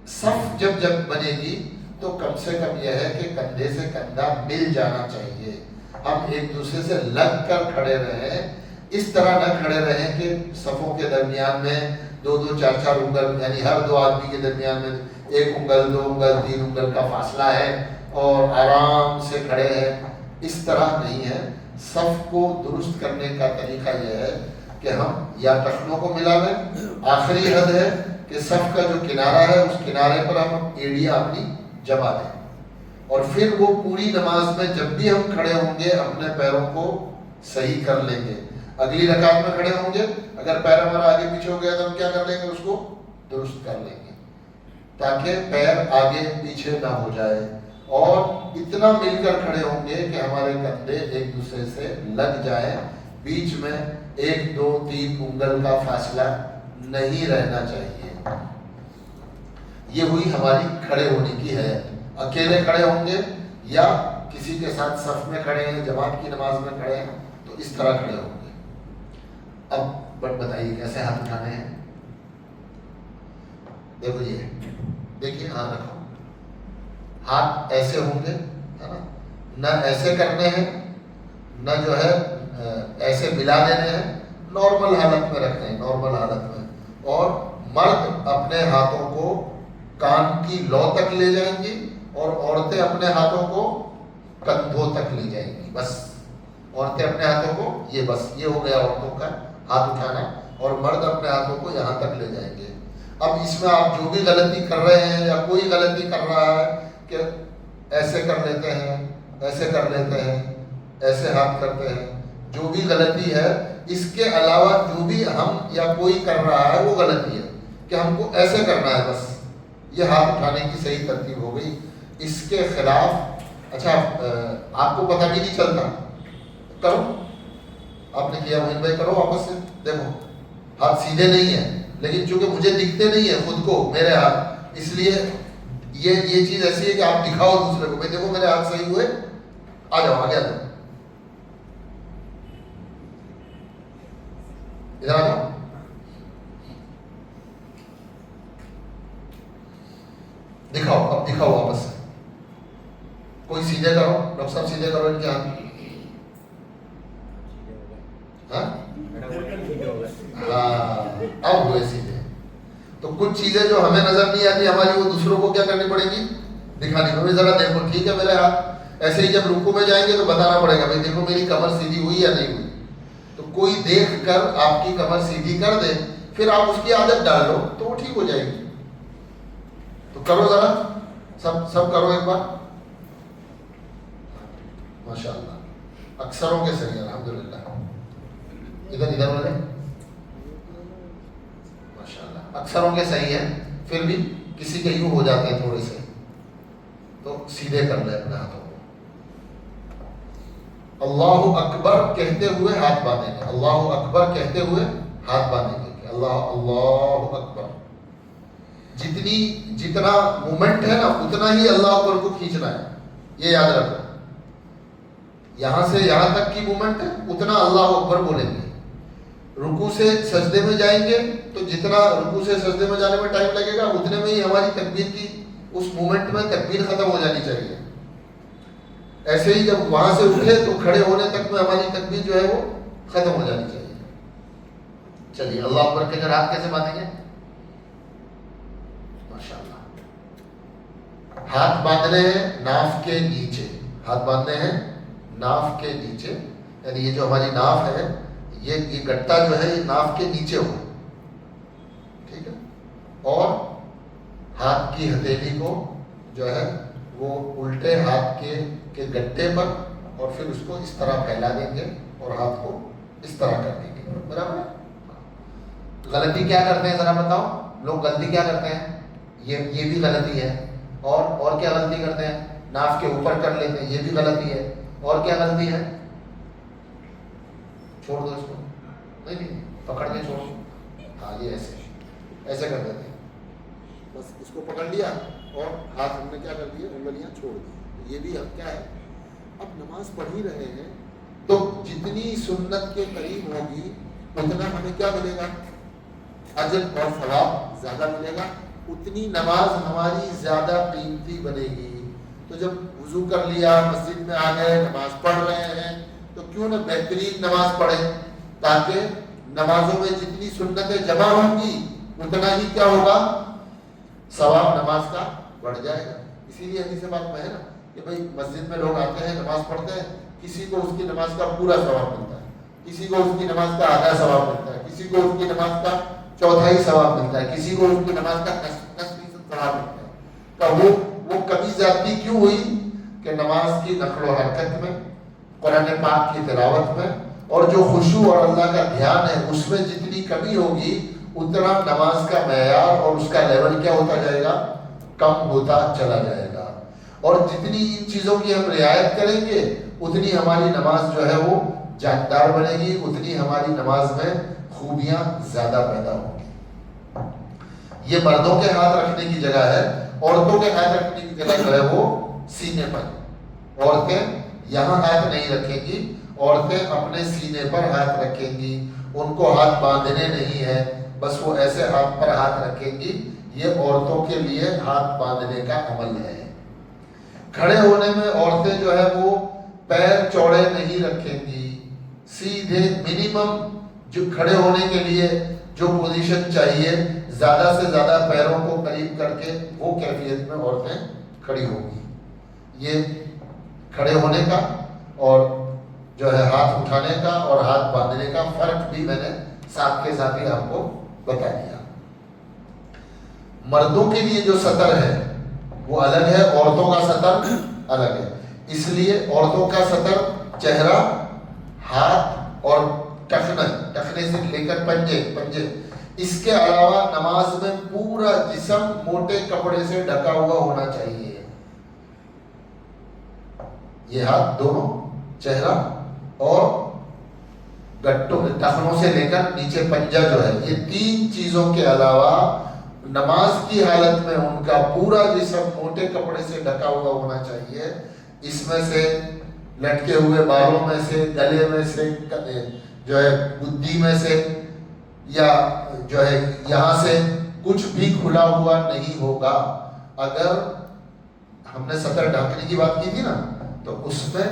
صف جب بنے گی تو کم سے کم یہ ہے کہ کندھے سے کندھا مل جانا چاہیے. ہم ایک دوسرے سے لگ کر کھڑے رہیں, اس طرح نہ کھڑے رہیں کہ صفوں کے درمیان میں 2-2 4-4 انگل, یعنی ہر 2 آدمی کے درمیان میں 1 انگل 2 انگل 3 انگل کا فاصلہ ہے اور آرام سے کھڑے ہیں. اس طرح نہیں ہے. صف کو درست کرنے کا طریقہ یہ ہے کہ ہم یا ٹخنوں کو ملا لیں, آخری حد ہے کہ صف کا جو کنارہ ہے اس کنارے پر ہم ایڑیاں اپنی جما دیں, اور پھر وہ پوری نماز میں جب بھی ہم کھڑے ہوں گے اپنے پیروں کو صحیح کر لیں گے. اگلی رکعت میں کھڑے ہوں گے, اگر پیر ہمارا آگے پیچھے ہو گیا تو ہم کیا کر لیں گے, اس کو درست کر لیں گے تاکہ پیر آگے پیچھے نہ ہو جائے. اور اتنا مل کر کھڑے ہوں گے کہ ہمارے کندھے ایک دوسرے سے لگ جائیں, بیچ میں 1 2 3 انگل کا فاصلہ نہیں رہنا چاہیے. یہ ہوئی ہماری کھڑے ہونے کی ہے. اکیلے کھڑے ہوں گے یا کسی کے ساتھ صف میں کھڑے ہیں, جماعت کی نماز میں کھڑے ہیں, تو اس طرح کھڑے ہوں گے. اب بٹ بتائیے کیسے ہاتھ اٹھانے ہیں؟ دیکھو یہ دیکھیے، ہاں رکھو، ہاتھ ایسے ہوں گے، ہے نا، نہ ایسے کرنے ہیں، نہ جو ہے ایسے ملا دینے ہیں، نارمل حالت میں رکھنے ہیں، نارمل حالت میں. اور مرد اپنے ہاتھوں کو کان کی لو تک لے جائیں گی اور عورتیں اپنے ہاتھوں کو کندھوں تک لے جائیں گی. بس عورتیں اپنے ہاتھوں کو، یہ بس یہ ہو گیا عورتوں کا ہاتھ اٹھانا، اور مرد اپنے ہاتھوں کو یہاں تک لے جائیں گے. اب اس میں آپ جو بھی غلطی کر رہے ہیں یا کوئی غلطی کر رہا ہے کہ ایسے کر لیتے ہیں، ایسے کر لیتے ہیں، ایسے ہاتھ کرتے ہیں، جو بھی غلطی ہے اس کے علاوہ جو بھی ہم یا کوئی کر رہا ہے وہ غلطی ہے کہ ہم کو ایسے کرنا ہے. بس یہ ہاتھ اٹھانے کی صحیح ترتیب ہو گئی. اس کے خلاف اچھا آپ کو پتہ بھی نہیں چلتا، کرو، آپ نے کیا موہن بھائی، کرو واپس سے، دیکھو ہاتھ سیدھے نہیں ہیں، لیکن چونکہ مجھے دکھتے نہیں ہیں خود کو میرے ہاتھ، اس لیے یہ چیز ایسی ہے کہ آپ دکھاؤ دوسرے کو، بھائی دیکھو میرے ہاتھ صحیح ہوئے، آ جاؤ آگے، آ جاؤ ادھر آ جاؤ. دکھاؤ، اب دکھاؤ واپس سے، کوئی سیدھے کرو، ڈاکٹر صاحب سیدھے کرو ان کے ہاتھ. ہاں اب ہوئے سیدھے. تو کچھ چیزیں جو ہمیں نظر نہیں آتی ہماری، وہ دوسروں کو کیا کرنی پڑے گی؟ دکھانی پڑے. ذرا دیکھو ٹھیک ہے میرے ہاتھ. ایسے ہی جب رکوع میں جائیں گے تو بتانا پڑے گا، بھائی دیکھو میری کمر سیدھی ہوئی یا نہیں ہوئی. تو کوئی دیکھ کر آپ کی کمر سیدھی کر دے، پھر آپ اس کی عادت ڈال لو تو وہ ٹھیک ہو جائے گی. تو کرو ذرا، سب کرو ایک بار. ماشاء اللہ اکثروں کے صحیح، الحمدللہ. ادھر والے ماشاء اللہ اکثروں کے صحیح ہے، پھر بھی کسی کے یوں ہو جاتے ہیں تھوڑے سے، تو سیدھے کر لیں اپنے ہاتھوں کو. اللہ اکبر کہتے ہوئے ہاتھ باندھیں گے. اللہ اکبر کہتے ہوئے ہاتھ باندھیں گے. اللہ اکبر. جتنا مومنٹ ہے نا اتنا ہی اللہ اکبر کو کھینچنا ہے، یہ یاد رکھو. یہاں سے یہاں تک کی مومنٹ ہے اتنا اللہ اکبر بولیں گے. رکوع سے سجدے میں جائیں گے تو جتنا رکوع سے سجدے میں جانے میں ٹائم لگے گا اتنے میں ہی ہماری تکبیر کی اس مومنٹ میں تکبیر ختم ہو جانی چاہیے. ایسے ہی جب وہاں سے اٹھے تو کھڑے ہونے تک میں ہماری تکبیر جو ہے وہ ختم ہو جانی چاہیے. چلیے اللہ اکبر کے ہاتھ کیسے باندھیں گے؟ ماشاء اللہ. ہاتھ باندھنے ہیں ناف کے نیچے، ہاتھ باندھنے ہیں ناف کے نیچے، یعنی یہ جو ہماری ناف ہے یہ گٹا جو ہے یہ ناف کے نیچے ہو، ٹھیک ہے. اور ہاتھ کی ہتھیلی کو جو ہے وہ الٹے ہاتھ کے گٹے پر، اور پھر اس کو اس طرح پھیلا دیں گے اور ہاتھ کو اس طرح کر دیں گے. برابر ہے. غلطی کیا کرتے ہیں ذرا بتاؤ، لوگ غلطی کیا کرتے ہیں؟ یہ بھی غلطی ہے. اور کیا غلطی کرتے ہیں؟ ناف کے اوپر کر لیتے ہیں، یہ بھی غلطی ہے. اور کیا غلطی ہے؟ چھوڑ دو اس کو، نہیں پکڑ کے چھوڑ. ہاں یہ ایسے کر دیتے ہیں، بس اس کو پکڑ لیا اور ہاتھ ہم نے کیا کر دیے، انگلیاں چھوڑ دی. یہ بھی اب کیا ہے، اب نماز پڑھ ہی رہے ہیں تو جتنی سنت کے قریب ہوگی اتنا ہمیں کیا ملے گا؟ اجر اور ثواب زیادہ ملے گا. اتنی نماز ہماری زیادہ قیمتی بنے گی. تو جب وضو کر لیا، مسجد میں آ گئے، نماز پڑھ رہے ہیں، تو کیوں نہ بہترین نماز پڑھیں، تاکہ نمازوں میں جتنی سنتیں جمع ہوں گی اتنا ہی کیا ہوگا، ثواب نماز کا بڑھ جائے گا. اسی لیے حدیث بات میں ہے نا کہ بھائی مسجد میں لوگ آتے ہیں نماز پڑھتے ہیں، کسی کو اس کی نماز کا پورا ثواب ملتا ہے، کسی کو اس کی نماز کا آدھا ثواب ملتا ہے، کسی کو اس کی نماز کا چوتھائی ثواب ملتا ہے، کسی کو اس کی نماز کا 10% ثواب ملتا ہے. تو وہ کمی زیادتی کیوں ہوئی کہ نماز کی نقل و حرکت میں، قرآن پاک کی تلاوت میں، اور جو خشوع اور اللہ کا دھیان ہے اس میں جتنی کمی ہوگی اتنا نماز کا معیار اور اس کا لیول کیا ہوتا جائے گا، کم ہوتا چلا جائے گا. اور جتنی ان چیزوں کی ہم رعایت کریں گے اتنی ہماری نماز جو ہے وہ جاندار بنے گی، اتنی ہماری نماز میں خوبیاں زیادہ پیدا ہوں گی. یہ مردوں کے ہاتھ رکھنے کی جگہ ہے. عورتوں کے ہاتھ رکھنے کی جگہ جو ہے وہ سینے پر. عورتیں یہاں ہاتھ نہیں رکھیں گی، عورتیں اپنے سینے پر ہاتھ رکھیں گی. ان کو ہاتھ باندھنے نہیں ہے، بس وہ ایسے ہاتھ پر ہاتھ رکھیں گی، یہ عورتوں کے لیے ہاتھ باندھنے کا عمل ہے۔ کھڑے ہونے میں عورتیں جو ہے وہ پیر چوڑے نہیں رکھیں گی، سیدھے منیمم جو کھڑے ہونے کے لیے جو پوزیشن چاہیے زیادہ سے زیادہ پیروں کو قریب کر کے وہ کیفیت میں عورتیں کھڑی ہوں گی۔ یہ کھڑے ہونے کا اور جو ہے ہاتھ اٹھانے کا اور ہاتھ باندھنے کا فرق بھی میں نے ساتھ کے ساتھ ہی آپ کو بتا دیا۔ مردوں کے لیے جو سطر ہے وہ الگ ہے، عورتوں کا سطر الگ ہے۔ اس لیے عورتوں کا سطر چہرہ، ہاتھ اور ٹخنے سے لے کر پنجے، اس کے علاوہ نماز میں پورا جسم موٹے کپڑے سے ڈھکا ہوا ہونا چاہیے۔ یہ ہاتھ دونوں، چہرہ اور گٹوں ٹخنوں سے لے کر نیچے پنجہ جو ہے، یہ تین چیزوں کے علاوہ نماز کی حالت میں ان کا پورا جسم موٹے کپڑے سے ڈھکا ہوا ہونا چاہیے۔ اس میں سے لٹکے ہوئے بالوں میں سے، گلے میں سے، جو ہے گدی میں سے یا جو ہے یہاں سے کچھ بھی کھلا ہوا نہیں ہوگا۔ اگر ہم نے سطر ڈھانکنے کی بات کی تھی نا، تو اس میں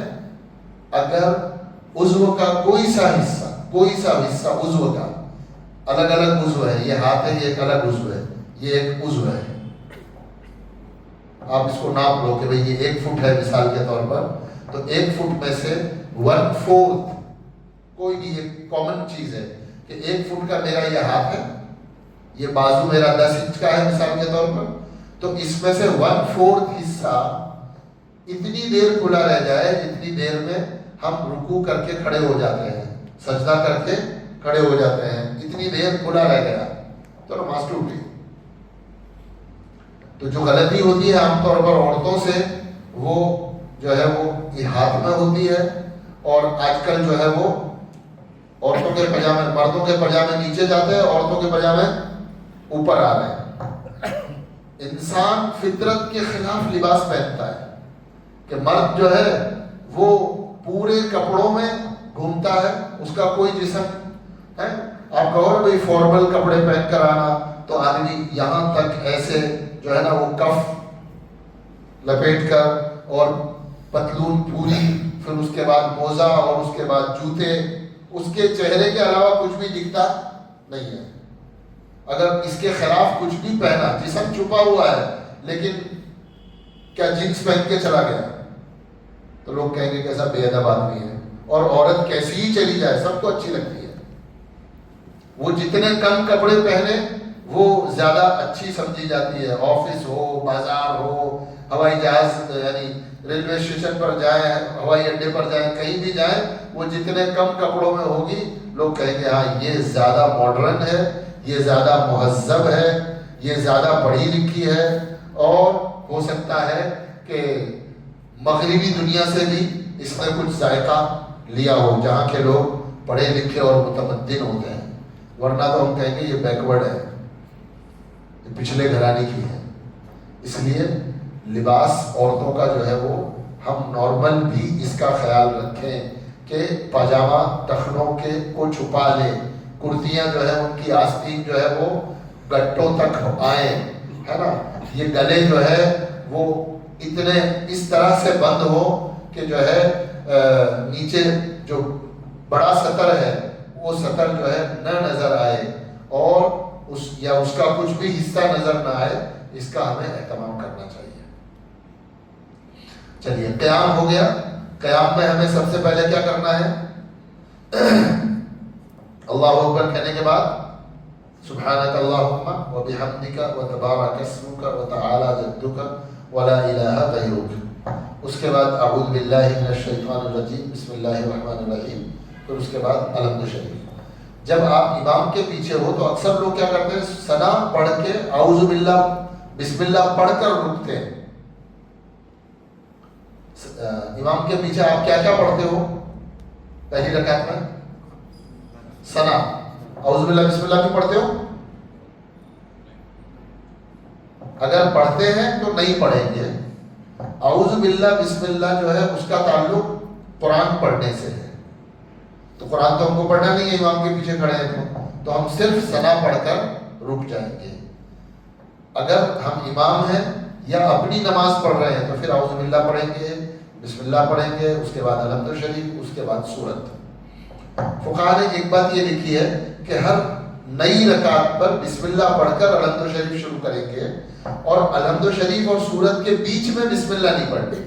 اگر عضو کا کوئی سا حصہ عضو کا، الگ الگ عضو ہے، یہ ہاتھ ہے، یہ ایک الگ عضو ہے، یہ ایک عضو ہے، آپ اس کو ناپ لو کہ بھئی یہ 1 فٹ ہے مثال کے طور پر، تو 1 فٹ میں سے 1/4 کوئی بھی ایک کامن چیز ہے کہ 1 فٹ کا میرا یہ ہاتھ ہے، یہ بازو میرا 10 انچ کا ہے مثال کے طور پر، تو اس میں سے 1/4 حصہ اتنی دیر کھلا رہ جائے جتنی دیر میں ہم رکوع کر کے کھڑے ہو جاتے ہیں، سجدہ کر کے کھڑے ہو جاتے ہیں، اتنی دیر کھلا رہ گیا تو نماز ٹوٹ گئی۔ تو جو غلطی ہوتی ہے عام طور پر عورتوں سے، وہ جو ہے وہ یہ ہاتھ میں ہوتی ہے، اور آج کل جو ہے وہ عورتوں کے پاجامے، مردوں کے پاجامے نیچے جاتے ہیں، عورتوں کے پاجامے اوپر آ رہے ہیں۔ انسان فطرت کے خلاف لباس پہنتا ہے کہ مرد جو ہے وہ پورے کپڑوں میں گھومتا ہے، اس کا کوئی جسم ہے، آپ کہو نا بھائی فارمل کپڑے پہن کر آنا، تو آدمی یہاں تک ایسے جو ہے نا وہ کف لپیٹ کر اور پتلون پوری، پھر اس کے بعد موزہ اور اس کے بعد جوتے، اس کے چہرے کے علاوہ کچھ بھی دکھتا نہیں ہے۔ اگر اس کے خلاف کچھ بھی پہنا، جسم چھپا ہوا ہے لیکن کیا جینس پہن کے چلا گیا، تو لوگ کہیں گے کیسا بے ادب آدمی ہے۔ اور عورت کیسی ہی چلی جائے سب کو اچھی لگتی ہے، وہ جتنے کم کپڑے پہنے وہ زیادہ اچھی سمجھی جاتی ہے۔ آفس ہو، بازار ہو، ہوائی جہاز یعنی ریلوے اسٹیشن پر جائیں، ہوائی اڈے پر جائیں، کہیں بھی جائیں، وہ جتنے کم کپڑوں میں ہوگی لوگ کہیں گے ہاں یہ زیادہ ماڈرن ہے، یہ زیادہ مہذب ہے، یہ زیادہ پڑھی لکھی ہے، اور ہو سکتا ہے کہ مغربی دنیا سے بھی اس میں کچھ ذائقہ لیا ہو، جہاں کے لوگ پڑھے لکھے اور متمدن ہوتے ہیں، ورنہ تو ہم کہیں گے یہ بیکورڈ ہے، یہ پچھلے گھرانے کی ہے۔ اس لیے لباس عورتوں کا جو ہے وہ ہم نارمل بھی اس کا خیال رکھیں کہ پاجامہ ٹخنوں کے کو چھپا لیں، کرتیاں جو ہے ان کی آستین جو ہے وہ گٹوں تک آئیں، ہے نا، یہ گلے جو ہے وہ اتنے اس طرح سے بند ہو کہ جو ہے نیچے جو بڑا سطر ہے وہ سطر جو ہے نہ نظر آئے، اور اس کا کچھ بھی حصہ نظر نہ آئے، اس کا ہمیں اہتمام کرنا چاہیے۔ چلیے قیام ہو گیا۔ قیام میں ہمیں سب سے پہلے کیا کرنا ہے؟ اللہ اکبر کہنے کے بعد سبحانک اللہم و بحمدک و تبارک اسمک و تعالی جدک ولا الہ غیرک، اس کے بعد اعوذ باللہ من الشیطان الرجیم بسم اللہ الرحمن الرحیم، پھر اس کے بعد الحمد شریف۔ جب آپ امام کے پیچھے ہو تو اکثر لوگ کیا کرتے ہیں، ثنا پڑھ کے اعوذ باللہ بسم اللہ پڑھ کر رکتے ہیں۔ امام کے پیچھے آپ کیا کیا پڑھتے ہو پہلی رکعت میں؟ ثنا، اعوذ باللہ بسم اللہ بھی پڑھتے ہو؟ اگر پڑھتے ہیں تو نہیں پڑھیں گے۔ اعوذ باللہ بسم اللہ جو ہے اس کا تعلق قرآن پڑھنے سے ہے، تو قرآن تو ہم کو پڑھنا نہیں ہے، امام کے پیچھے کھڑے ہیں تو ہم صرف ثنا پڑھ کر رک جائیں گے۔ اگر ہم امام ہیں یا اپنی نماز پڑھ رہے ہیں تو پھر اعوذ باللہ پڑھیں گے، بسم اللہ پڑھیں گے، اس کے بعد الحمد شریف، اس کے بعد سورت۔ فقہاء نے ایک بات یہ لکھی ہے کہ ہر نئی رکعت پر بسم اللہ پڑھ کر الحمد شریف شروع کریں گے، اور الحمد شریف اور سورت کے بیچ میں بسم اللہ نہیں پڑھیں گے۔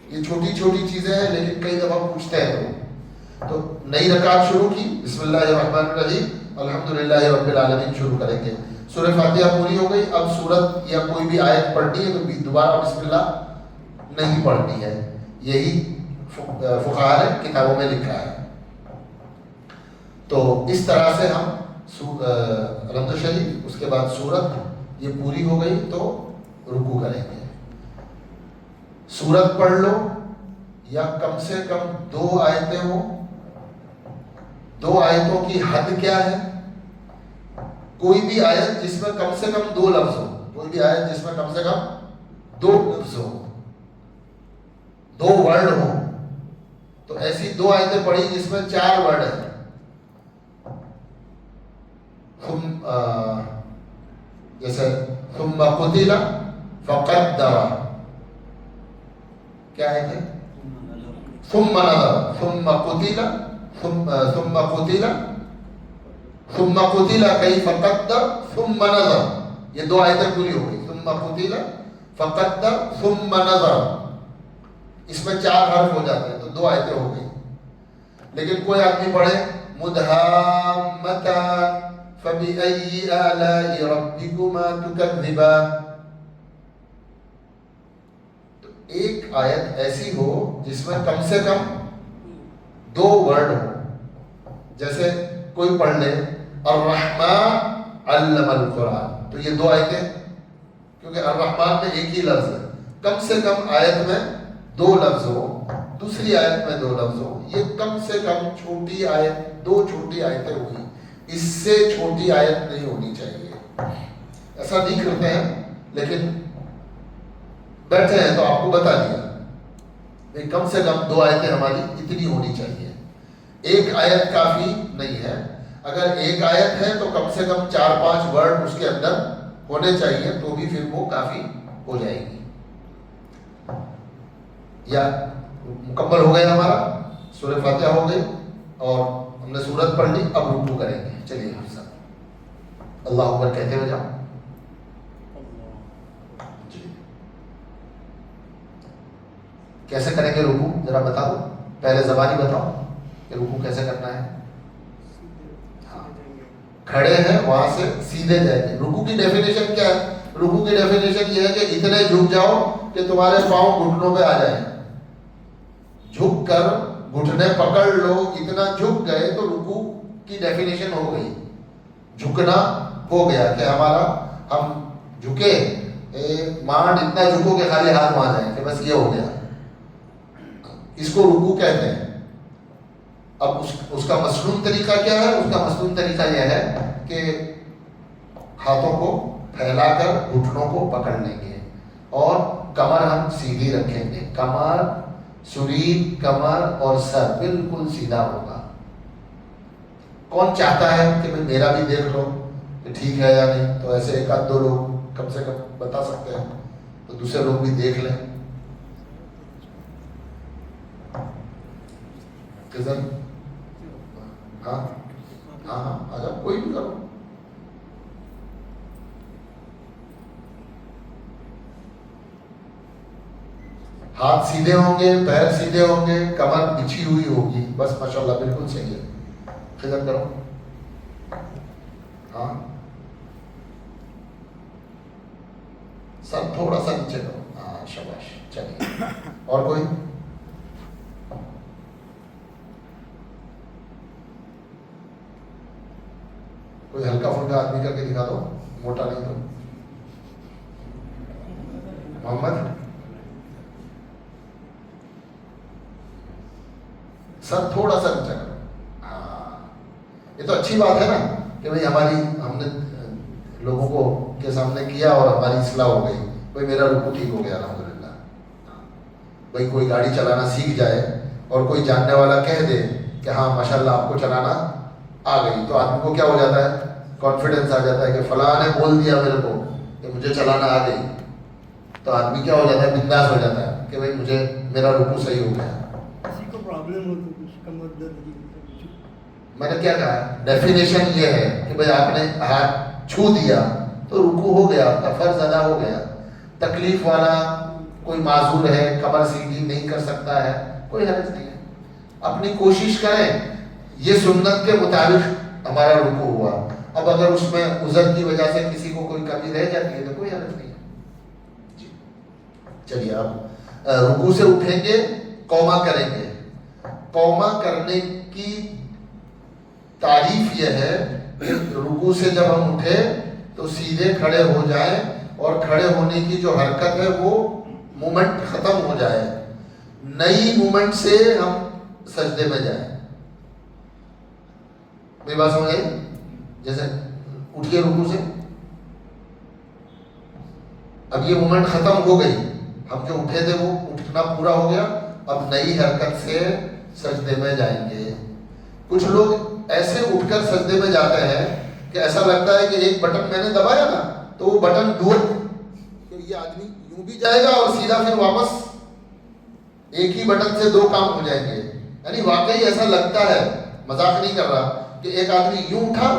یہ چھوٹی چھوٹی چیزیں ہیں لیکن کئی دفعہ پوچھتے ہیں لوگ۔ تو نئی رکعت شروع کی، بسم اللہ الرحمن الرحیم الحمدللہ رب العالمین شروع کریں گے، سورہ فاتحہ پوری ہو گئی، اب سورت یا کوئی بھی آیت پڑھنی ہے تو دوبارہ بسم اللہ نہیں پڑھنی ہے۔ یہی فقہاء نے کتابوں میں لکھا ہے۔ تو اس طرح سے ہم الحمد شریف، اس کے بعد سورت یہ پوری ہو گئی تو رکوع کریں گے۔ سورت پڑھ لو یا کم سے کم 2 آیتیں ہوں۔ 2 آیتوں کی حد کیا ہے؟ کوئی بھی آیت جس میں کم سے کم 2 لفظ ہو، کوئی بھی آیت جس میں کم سے کم 2 لفظ ہو، 2 ورڈ ہو۔ تو ایسی 2 آیتیں پڑھی جس میں 4 ورڈ ہیں۔ جیسے ثم قتل فقدر، کیا ہے کہ ثم نظر، ثم قتل ثم قتل ثم قتل کیف قدر ثم نظر، یہ 2 آیتیں پوری ہو گئی۔ ثم قتل فقدر ثم نظر، اس میں 4 حرف ہو جاتے ہیں تو 2 آیتیں ہو گئی۔ لیکن کوئی آدمی پڑھے مدہامتان فَبِأَيِّ آلَاءِ رَبِّكُمَا تُكَذِّبَانِ، تو ایک آیت ایسی ہو جس میں کم سے کم 2 ورڈ ہو۔ جیسے کوئی پڑھ لے الرحمن علم القرآن، تو یہ 2 آیتیں، کیونکہ الرحمن میں ایک ہی لفظ ہے، کم سے کم آیت میں 2 لفظ ہو، دوسری آیت میں 2 لفظ ہو، یہ کم سے کم چھوٹی آیت، 2 چھوٹی آیتیں ہوئی، اس سے چھوٹی آیت نہیں ہونی چاہیے۔ ایسا نہیں کرتے ہیں لیکن بیٹھے ہیں تو آپ کو بتا دیا، کم سے کم 2 آیتیں ہماری اتنی ہونی چاہیے۔ ایک آیت کافی نہیں ہے، اگر ایک آیت ہے تو کم سے کم 4-5 ورڈ اس کے اندر ہونے چاہیے، تو بھی پھر وہ کافی ہو جائے گی۔ یا مکمل ہو گیا ہمارا، سورہ فاتحہ ہو گئی اور ہم نے سورت پڑھ لی، اب رکوع کریں گے۔ چلیے سب اللہ اکبر کہتے ہوئے جاؤ۔ جی کیسے کریں گے رکوع ذرا بتا دو، پہلے زبانی بتاؤ کہ رکوع کیسے کرنا ہے۔ ہاں کھڑے ہیں وہاں سے سیدھے جائیں گے۔ رکوع کی ڈیفینیشن کیا ہے؟ رکوع کی ڈیفینیشن یہ ہے کہ اتنے جھک جاؤ کہ تمہارے پاؤں گھٹنوں پہ آ جائیں، جھک کر گھٹنے پکڑ لو، اتنا جھک گئے تو رکوع کی ڈیفینیشن ہو گئی۔ جھکنا ہو گیا کہ ہمارا ہم جھکے، مانڈ اتنا جھکو کہ خالی ہاتھ وہاں جائیں کہ بس یہ ہو گیا، اس کو رکوع کہتے ہیں۔ اب اس کا مصنون طریقہ کیا ہے؟ اس کا مصنون طریقہ یہ ہے کہ ہاتھوں کو پھیلا کر گھٹنوں کو پکڑ لیں گے اور کمر ہم سیدھی رکھیں گے، کمر، سرین، کمر اور سر بالکل سیدھا ہوگا۔ کون چاہتا ہے کہ میں میرا بھی دیکھ لو کہ ٹھیک ہے یا نہیں؟ تو ایسے 1-2 لوگ کم سے کم بتا سکتے ہیں تو دوسرے لوگ بھی دیکھ لیں۔ کزن ہاں ہاں ہاں آ جاؤ، کوئی بھی کرو۔ ہاتھ سیدھے ہوں گے، پیر سیدھے ہوں گے، کمر بچھی ہوئی ہوگی، بس ماشاءاللہ بالکل صحیح ہے۔ خدمت کرو، ہاں سر تھوڑا سا نیچے کرو، ہاں شاباش۔ چلیے اور کوئی؟ کوئی ہلکا پھلکا آدمی کر کے دکھا دو، موٹا نہیں تو۔ محمد سر تھوڑا سا نیچا کرو، ہاں یہ تو اچھی بات ہے نا کہ بھائی ہماری ہم نے لوگوں کو کے سامنے کیا اور ہماری اصلاح ہو گئی، بھائی میرا رکوع ٹھیک ہو گیا الحمدللہ۔ بھائی کوئی گاڑی چلانا سیکھ جائے اور کوئی جاننے والا کہہ دے کہ ہاں ماشاءاللہ آپ کو چلانا آ گئی، تو آدمی کو کیا ہو جاتا ہے، کانفیڈنس آ جاتا ہے کہ فلاں نے بول دیا میرے کو کہ مجھے چلانا آ گئی، تو آدمی کیا ہو جاتا ہے، بنداس ہو جاتا ہے کہ بھائی مجھے میرا رکوع صحیح ہو گیا. کسی کو پرابلم ہو تو کچھ کمر درد کی میں نے کیا کہا، ڈیفینیشن یہ ہے کہ بھائی آپ نے ہاتھ چھو دیا تو رکوع ہو گیا، آپ کا فرض ادا ہو گیا. تکلیف والا کوئی معذور ہے، کمر سیدھی نہیں کر سکتا ہے، کوئی حرج نہیں ہے، اپنی کوشش کریں. یہ سنت کے مطابق ہمارا رکوع ہوا. اب اگر اس میں عذر کی وجہ سے کسی کو کوئی کمی رہ جاتی ہے تو کوئی حرج نہیں ہے. جی چلیے اب رکوع سے اٹھیں گے، قوما کریں گے. قوما کرنے کی تعریف یہ ہے کہ رکوع سے جب ہم اٹھے تو سیدھے کھڑے ہو جائیں اور کھڑے ہونے کی جو حرکت ہے وہ مومنٹ ختم ہو جائے، نئی مومنٹ سے ہم سجدے میں جائیں. میری بات سمجھ آئی؟ جیسے اٹھیے رکوع سے، اب یہ مومنٹ ختم ہو گئی، ہم جو اٹھے تھے وہ اٹھنا پورا ہو گیا، اب نئی حرکت سے سجدے میں جائیں گے. کچھ لوگ ایسے اٹھ کر سجدے میں جاتے ہیں کہ ایسا لگتا ہے کہ ایک بٹن میں نے دبایا نا تو وہ بٹن کہ یہ آدمی یوں بھی جائے گا اور سیدھا پھر واپس ایک ہی بٹن سے دو کام ہو جائیں گے. یعنی واقعی ایسا لگتا ہے، مذاق نہیں کر رہا، کہ ایک آدمی یوں اٹھا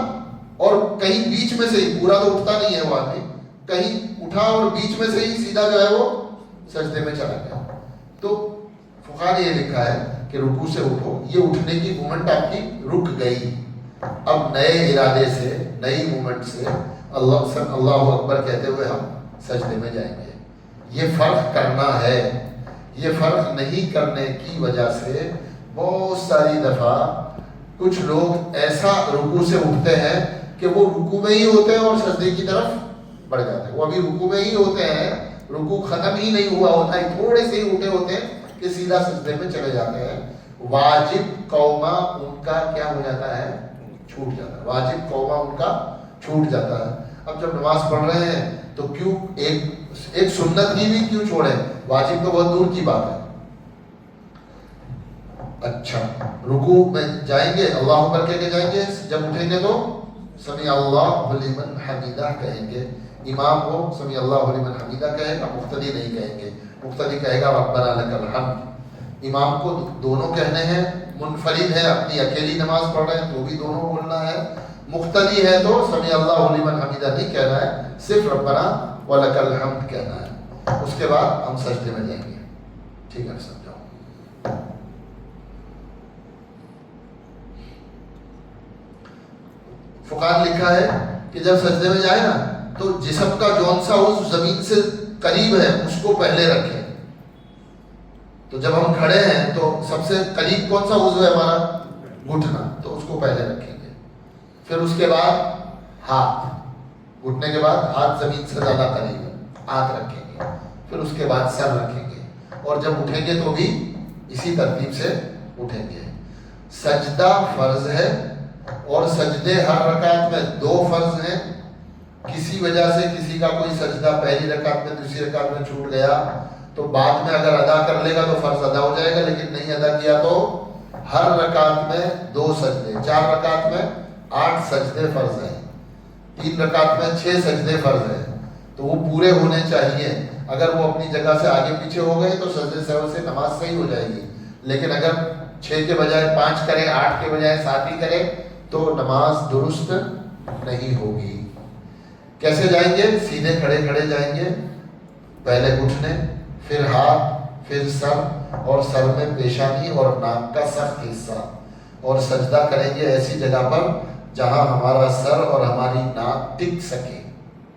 اور کہیں بیچ میں سے ہی، پورا تو اٹھتا نہیں ہے وہ آدمی، کہیں اٹھا اور بیچ میں سے ہی سیدھا جو ہے وہ سجدے میں چلا گیا. تو فقہا نے یہ لکھا ہے کہ رکوع سے اٹھو، یہ اٹھنے کی مومنٹ آپ کی رک گئی، اب نئے ارادے سے، نئی مومنٹ سے اللہ اکبر کہتے ہوئے ہم سجدے میں جائیں گے. یہ فرق کرنا ہے. یہ فرق نہیں کرنے کی وجہ سے بہت ساری دفعہ کچھ لوگ ایسا رکوع سے اٹھتے ہیں کہ وہ رکوع میں ہی ہوتے ہیں اور سجدے کی طرف بڑھ جاتے ہیں. وہ ابھی رکوع میں ہی ہوتے ہیں، رکوع ختم ہی نہیں ہوا ہوتا ہے، تھوڑے سے ہی اٹھے ہوتے ہیں کہ سیدھا سجدے میں چلے جاتے ہیں. واجب قوما ان کا کیا ہو جاتا ہے، چھوٹ جاتا ہے. واجب قوما ان کا چھوٹ جاتا ہے. اب جب نماز پڑھ رہے ہیں تو کیوں ایک سنت کی بھی کیوں چھوڑیں، واجب تو بہت دور کی بات ہے. اچھا رکوع میں جائیں گے، اللہ اکبر کہہ کے جائیں گے، جب اٹھیں گے تو سمیع اللہ لمن حمیدہ کہیں گے. امام کو سمیع اللہ لمن حمیدہ کہے گا، مقتدی نہیں کہیں گے. مقتدی کہے گا ربنا لک الحمد. امام کو دونوں کہنے ہیں، منفرد ہے اپنی اکیلی نماز پڑھ رہے ہیں تو بھی دونوں بولنا ہے. مقتدی ہے تو سمیع اللہ لمن حمیدہ نہیں کہنا ہے، صرف ربنا ولک الحمد کہنا ہے. اس کے بعد ہم سجدے میں جائیں گے. ٹھیک ہے، سمجھاؤ. فقہا نے لکھا ہے کہ جب سجدے میں جائے نا تو جسم کا جون سا عضو زمین سے قریب ہے اس کو پہلے رکھیں. تو جب ہم کھڑے ہیں تو سب سے قریب کون سا عضو ہے ہمارا، گھٹنا، تو اس کو پہلے رکھیں گے. پھر اس کے بعد ہاتھ، گھٹنے کے بعد ہاتھ زمین سے زیادہ قریب ہے، ہاتھ رکھیں گے. پھر اس کے بعد سر رکھیں گے، اور جب اٹھیں گے تو بھی اسی ترتیب سے اٹھیں گے. سجدہ فرض ہے، اور سجدے ہر رکعت میں 2 فرض ہیں. کسی وجہ سے کسی کا کوئی سجدہ پہلی رکعت میں دوسری رکعت میں چھوٹ گیا تو بعد میں اگر ادا کر لے گا تو فرض ادا ہو جائے گا، لیکن نہیں ادا کیا تو ہر رکعت میں 2 سجدے. 4 رکعت میں 8 سجدے فرض ہیں، 3 رکعت میں 6 سجدے فرض ہیں، تو وہ پورے ہونے چاہیے. اگر وہ اپنی جگہ سے آگے پیچھے ہو گئے تو سجدے سہو سے نماز صحیح ہو جائے گی. لیکن اگر 6 کے بجائے 5 کرے، 8 کے بجائے 7 ہی کرے تو نماز درست نہیں ہوگی. کیسے جائیں گے، سیدھے کھڑے کھڑے جائیں گے، پہلے گھٹنے، پھر ہاتھ، پھر سر، اور سر میں پیشانی اور ناک کا سخت حصہ، اور سجدہ کریں گے ایسی جگہ پر جہاں ہمارا سر اور ہماری ناک ٹک سکے،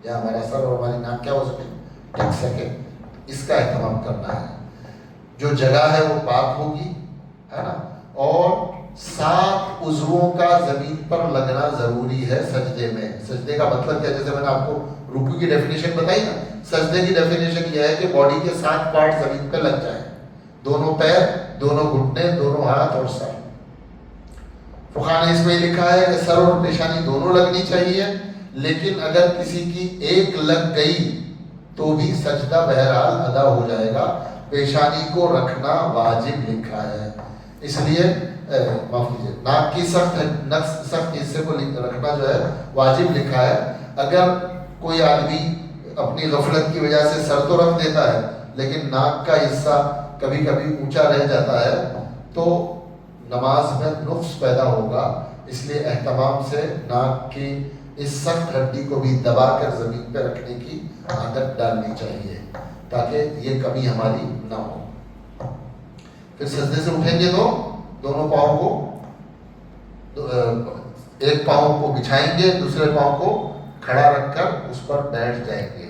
جہاں ہمارا سر اور ہماری ناک کیا ہو سکے، ٹک سکے. اس کا اہتمام کرنا ہے. جو جگہ ہے وہ پاک ہوگی، ہے نا، اور 7 عضووں کا زمین پر لگنا ضروری ہے سجدے میں. سجدے کا مطلب کیا، جیسے میں نے آپ کو رکوع کی ڈیفینیشن بتائی نا، سجدے کی ڈیفینیشن یہ ہے کہ باڈی کے 7 پارٹ زمین پہ لگ جائیں، دونوں پیر، دونوں گھٹنے، دونوں ہاتھ اور سر. فقہا نے اس میں لکھا ہے کہ سر اور پیشانی دونوں لگنی چاہیے، لیکن اگر کسی کی ایک لگ گئی تو بھی سجدہ بہرحال ادا ہو جائے گا. پیشانی کو رکھنا واجب لکھا ہے، اس لیے معاف کیجیے، ناک کی سخت حصے کو رکھنا جو ہے واجب لکھا ہے. اگر کوئی آدمی اپنی غفلت کی وجہ سے سر تو رکھ دیتا ہے لیکن ناک کا حصہ کبھی کبھی اونچا رہ جاتا ہے تو نماز میں نقص پیدا ہوگا. اس لیے اہتمام سے ناک کی اس سخت ہڈی کو بھی دبا کر زمین پہ رکھنے کی عادت ڈالنی چاہیے تاکہ یہ کمی ہماری نہ ہو. پھر سجدے سے اٹھیں گے تو دونوں پاؤں کو ایک پاؤں کو بچھائیں گے، دوسرے پاؤں کو کھڑا رکھ کر اس پر بیٹھ جائیں گے.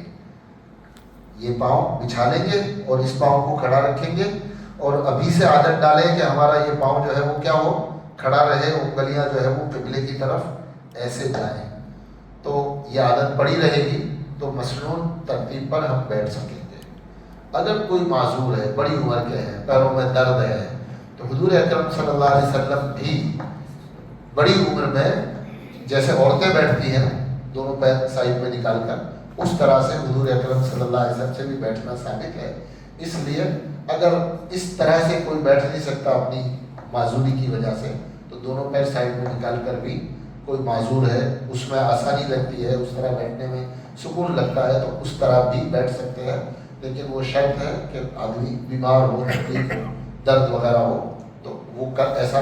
یہ پاؤں بچھا لیں گے اور اس پاؤں کو کھڑا رکھیں گے اور ابھی سے عادت ڈالیں کہ ہمارا یہ پاؤں جو ہے وہ کیا ہو، کھڑا رہے، انگلیاں جو ہے وہ قبلے کی طرف ایسے جائیں. تو یہ عادت پڑی رہے گی تو مسنون ترتیب پر ہم بیٹھ سکیں گے. اگر کوئی معذور ہے، بڑی عمر کے ہیں، پیروں میں درد ہے، تو حضور اکرم صلی اللہ علیہ وسلم بھی بڑی عمر میں جیسے عورتیں بیٹھتی ہیں دونوں پیر سائڈ میں نکال کر، اس طرح سے حضور اکرم صلی اللہ علیہ وسلم سے بھی بیٹھنا ثابت ہے. اس لیے اگر اس طرح سے کوئی بیٹھ نہیں سکتا اپنی معذوری کی وجہ سے تو دونوں پیر سائڈ میں نکال کر بھی، کوئی معذور ہے اس میں آسانی لگتی ہے، اس طرح بیٹھنے میں سکون لگتا ہے تو اس طرح بھی بیٹھ سکتے ہیں. لیکن وہ شرط ہے کہ آدمی بیمار ہو، تکلیف ہو، درد وغیرہ ہو تو وہ ایسا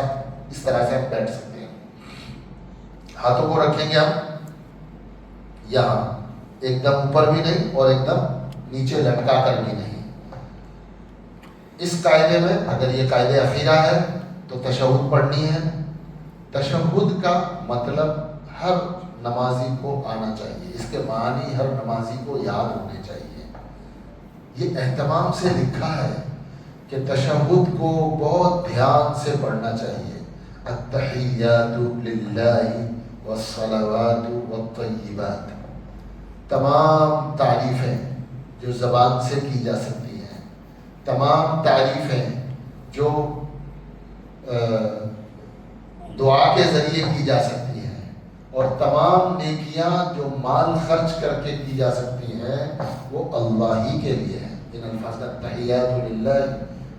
اس طرح سے ہم بیٹھ سکتے ہیں. ہاتھوں کو رکھیں گے ہم یہاں، ایک دم اوپر بھی نہیں اور ایک دم نیچے لٹکا کر بھی نہیں. اس قاعدے میں اگر یہ قاعدے اخیرہ ہے تو تشہد پڑھنی ہے. تشہد کا مطلب ہر نمازی کو آنا چاہیے، اس کے معنی ہر نمازی کو یاد ہونے چاہیے. یہ اہتمام سے لکھا ہے کہ تشہد کو بہت دھیان سے پڑھنا چاہیے. التحیات للہ والصلوات والطیبات، تمام تعریفیں جو زبان سے کی جا سکتی ہیں، تمام تعریفیں جو دعا کے ذریعے کی جا سکتی ہیں، اور تمام نیکیاں جو مال خرچ کر کے کی جا سکتی ہیں وہ اللہ ہی کے لیے ہیں. ان الفاظ کا تحیات للہ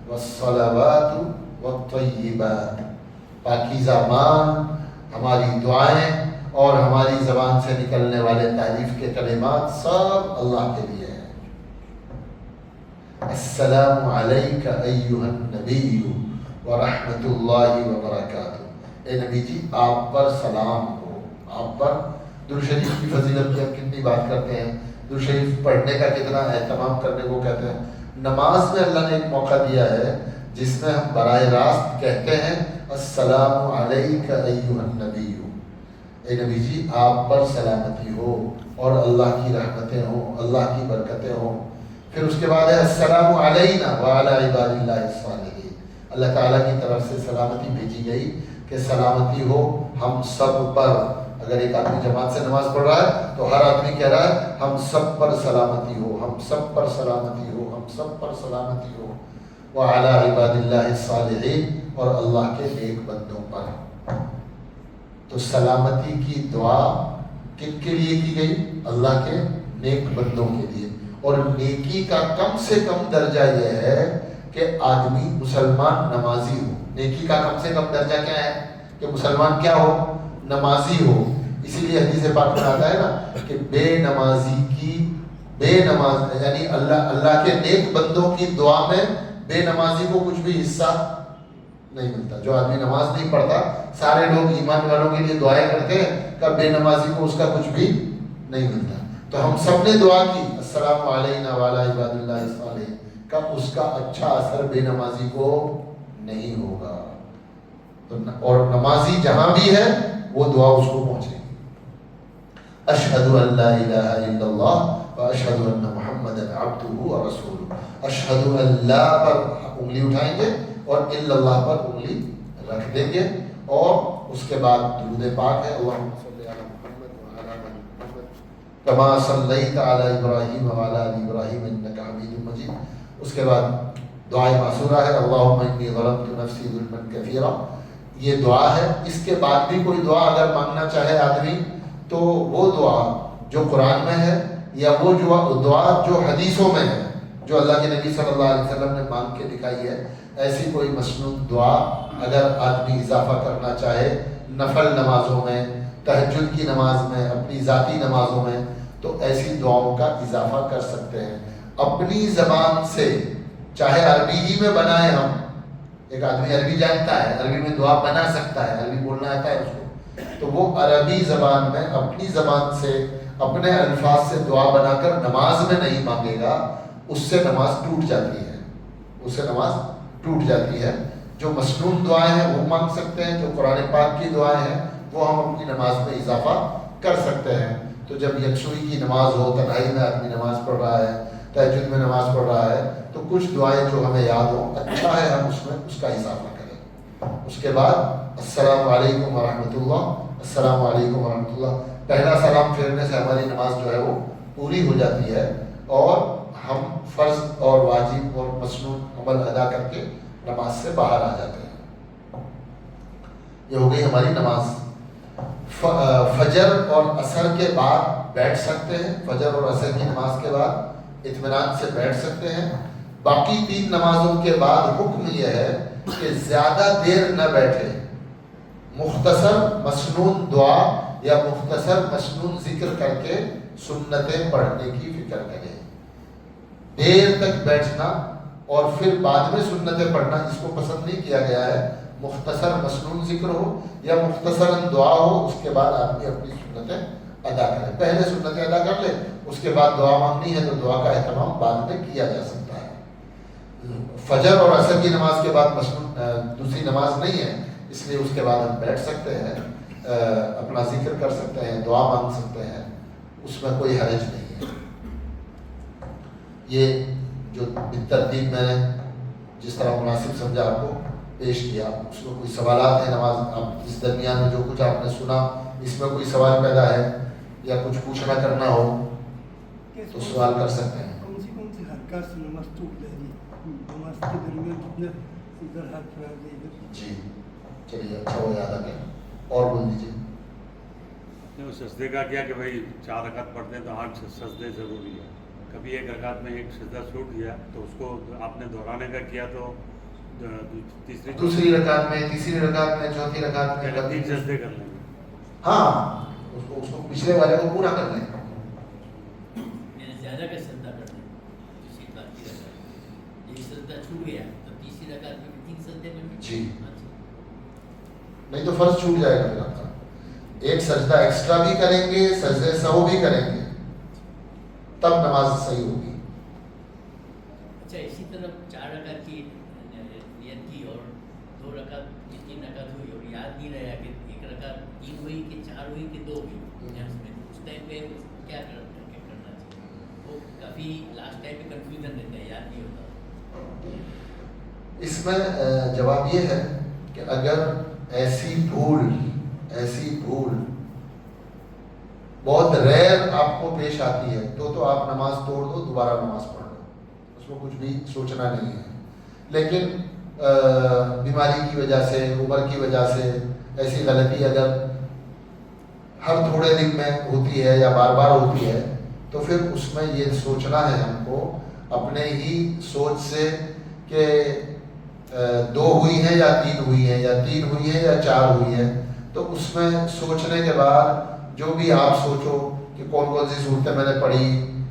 والصلوات والطیبات، پاکیزہ مال، ہماری دعائیں اور ہماری زبان سے نکلنے والے تعریف کے کلمات سب اللہ کے لیے ہیں. السلام علیک ایھا النبی ورحمۃ اللہ وبرکاتہ. اے نبی جی آپ پر سلام ہو. آپ پر درود شریف کی فضیلت کی ہم کتنی بات کرتے ہیں، درود شریف پڑھنے کا کتنا اہتمام کرنے کو کہتے ہیں. نماز میں اللہ نے ایک موقع دیا ہے جس میں ہم براہ راست کہتے ہیں السلام علیک ایھا النبی. اے نبی جی آپ پر سلامتی ہو اور اللہ کی رحمتیں ہوں، اللہ کی برکتیں ہوں. پھر اس کے بعد ہے السلام علینا وعلی عباد اللہ الصالحین. اللہ تعالیٰ کی طرف سے سلامتی بھیجی گئی کہ سلامتی ہو ہم سب پر. اگر ایک آدمی جماعت سے نماز پڑھ رہا ہے تو ہر آدمی کہہ رہا ہے ہم سب پر سلامتی ہو، ہم سب پر سلامتی ہو، ہم سب پر سلامتی ہو. وعلی عباد اللہ الصالحین، اور اللہ کے نیک بندوں پر. تو سلامتی کی دعا کن کے لیے کی گئی؟ اللہ کے نیک بندوں کے لیے. اور نیکی کا کم سے کم درجہ یہ ہے کہ آدمی مسلمان نمازی ہو. نیکی کا کم سے کم درجہ کیا ہے؟ کہ مسلمان کیا ہو؟ نمازی ہو. اسی لیے حدیث پاک میں آتا ہے نا کہ بے نماز یعنی اللہ کے نیک بندوں کی دعا میں بے نمازی کو کچھ بھی حصہ نہیں ملتا. جو آدمی نماز نہیں پڑھتا، سارے لوگ ایمان والوں کے لیے دعائیں کرتے ہیں کہ بے نمازی کو اس کا کچھ بھی نہیں ملتا. تو ہم سب نے دعا کی السلام علینا وعلی عباد اللہ الصالحین کا، اس کا اچھا اثر بے نمازی کو نہیں ہوگا. اور نمازی جہاں بھی ہے وہ دعا اس کو پہنچے گی. اشہد ان لا الہ الا اللہ واشہد ان محمدا عبدہ ورسولہ. اشہد ان لا پر انگلی اٹھائیں گے اور الا اللہ پر انگلی رکھ دیں گے، اور اس کے بعد درود پاک ہے اللہم صلی علی محمد وعلی آل محمد کما صلیت علی ابراہیم وعلی آل ابراہیم انک حمید مجید. اس کے بعد دعائے معصورہ ہے اللہم انی ظلمت نفسی ظلما کثیرا. یہ دعا ہے. اس کے بعد بھی کوئی دعا اگر مانگنا چاہے آدمی تو وہ دعا جو قرآن میں ہے یا وہ جو دعا جو حدیثوں میں ہے، جو اللہ کے نبی صلی اللہ علیہ وسلم نے مانگ کے دکھائی ہے، ایسی کوئی مسنون دعا اگر آدمی اضافہ کرنا چاہے نفل نمازوں میں، تہجد کی نماز میں، اپنی ذاتی نمازوں میں، تو ایسی دعاؤں کا اضافہ کر سکتے ہیں اپنی زبان سے، چاہے عربی ہی میں بنائیں ہم. ایک آدمی عربی جانتا ہے، عربی میں دعا بنا سکتا ہے، عربی بولنا آتا ہے اس کو، تو وہ عربی زبان میں اپنی زبان سے اپنے الفاظ سے دعا بنا کر نماز میں نہیں مانگے گا، اس سے نماز ٹوٹ جاتی ہے، اس سے نماز ٹوٹ جاتی ہے. جو مسنون دعائیں ہیں وہ مانگ سکتے ہیں، جو قرآن پاک کی دعائیں ہیں وہ ہم اپنی نماز میں اضافہ کر سکتے ہیں. تو جب یکسوئی کی نماز ہو، تنہائی میں آدمی نماز پڑھ رہا ہے، تہجد میں نماز پڑھ رہا ہے، تو کچھ دعائیں جو ہمیں یاد ہوں اچھا ہے ہم اس میں اس کا اضافہ کریں. اس کے بعد السلام علیکم ورحمۃ اللہ، السلام علیکم ورحمۃ اللہ، پہلا سلام پھیرنے سے ہماری نماز جو ہے وہ پوری ہو جاتی ہے اور ہم فرض اور واجب اور مسنون عمل ادا کر کے نماز سے باہر آ جاتے ہیں. یہ ہو گئی ہماری نماز. فجر اور عصر کے بعد بیٹھ سکتے ہیں، فجر اور عصر کی نماز کے بعد اطمینان سے بیٹھ سکتے ہیں. باقی 3 نمازوں کے بعد حکم یہ ہے کہ زیادہ دیر نہ بیٹھے، مختصر مسنون دعا یا مختصر مسنون ذکر کر کے سنتیں پڑھنے کی فکر کریں. دیر تک بیٹھنا اور پھر بعد میں سنتیں پڑھنا اس کو پسند نہیں کیا گیا ہے. مختصر مسنون ذکر ہو یا مختصر دعا ہو، اس کے بعد آدمی اپنی سنتیں ادا کرے. پہلے سنتیں ادا کر لے، اس کے بعد دعا مانگنی ہے تو دعا کا اہتمام بعد میں کیا جا سکتا ہے. فجر اور عصر کی نماز کے بعد مسنون دوسری نماز نہیں ہے، اس لیے اس کے بعد ہم بیٹھ سکتے ہیں، اپنا ذکر کر سکتے ہیں، دعا مانگ سکتے ہیں، اس میں کوئی حرج نہیں ہے. یہ جو ترتیب میں نے جس طرح مناسب سمجھا آپ کو پیش کیا. اس میں کوئی سوالات ہیں نماز آپ اس درمیان میں جو کچھ آپ نے سنا اس میں کوئی سوال پیدا ہے یا کچھ پوچھنا کرنا ہو تو سوال کر سکتے ہیں. کون سی حرکات سے نماز ٹوٹ جائے گی؟ نماز کے درمیان کتنے ادھر ہاتھ پھیلا دے ادھر. جی چلیے، اچھا وہ یاد آ گیا. اور بول دیجیے. سجدے کا کیا کہ بھائی 4 رکعت پڑھتے ہیں تو 8 سجدے ضروری ہے. کبھی ایک رکعت میں ایک سجدہ چھوٹ گیا تو اس کو آپ نے دہرانے کا کیا تو دوسری رکعت میں، تیسری رکعت میں، چوتھی رکعت میں 3 سجدے کر لیں گے. ہاں اس کو پچھلے والے کو پورا کر لیں. زیادہ کا سجدہ کر لیں. دوسری بات کی رکعت ایک سجدہ چھوٹ گیا تو تیسری رکعت میں 3 سجدے میں جی نہیں تو فرض چھوٹ جائے گا. پھر آپ کا ایک سجدہ ایکسٹرا بھی کریں گے، سجدے سہو بھی کریں گے، تب نماز صحیح ہوگی. اچھا اسی طرح 4 رکعت کی نیت کی اور 2 رکعت 3 رکعت ہوئی اور یاد نہیں رہا کہ 1 رکعت 3 ہوئی کہ 4 ہوئی کہ 2 ہوئی. اس ٹائم پہ کیا کرنا چاہیے؟ وہ کافی لاسٹ ٹائم پہ کنفیوژن رہتا ہے، یاد نہیں ہوتا. اس میں جواب یہ ہے کہ اگر ایسی بھول بہت ریئر آپ کو پیش آتی ہے تو آپ نماز توڑ دو، دوبارہ نماز پڑھ لو، اس میں کچھ بھی سوچنا نہیں ہے. لیکن بیماری کی وجہ سے، عمر کی وجہ سے ایسی غلطی اگر ہر تھوڑے دن میں ہوتی ہے یا بار بار ہوتی ہے تو پھر اس میں یہ سوچنا ہے ہم کو اپنے ہی سوچ سے کہ 2 ہوئی ہیں یا 3 ہوئی ہیں، یا 3 ہوئی ہیں یا 4 ہوئی ہیں. تو اس میں سوچنے کے بعد جو بھی آپ سوچو کہ کون سی صورتیں میں نے پڑھی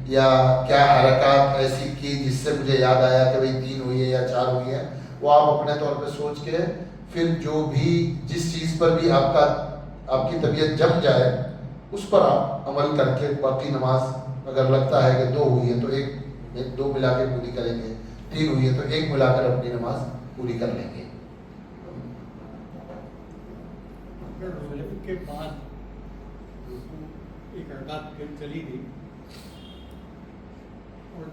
یا کیا حرکات ایسی کی جس سے مجھے یاد آیا کہ بھئی 3 ہوئی ہے یا 4 ہوئی ہے، وہ آپ اپنے طور پہ سوچ کے پھر جو بھی جس چیز پر بھی آپ کی طبیعت جم جائے اس پر آپ عمل کر کے باقی نماز اگر لگتا ہے کہ 2 ہوئی ہے تو 2 ملا کے پوری کریں گے، 3 ہوئی ہے تو 1 ملا کر اپنی نماز پوری کر لیں گے. کے بعد ایک رکعت پھر چلی گئی اور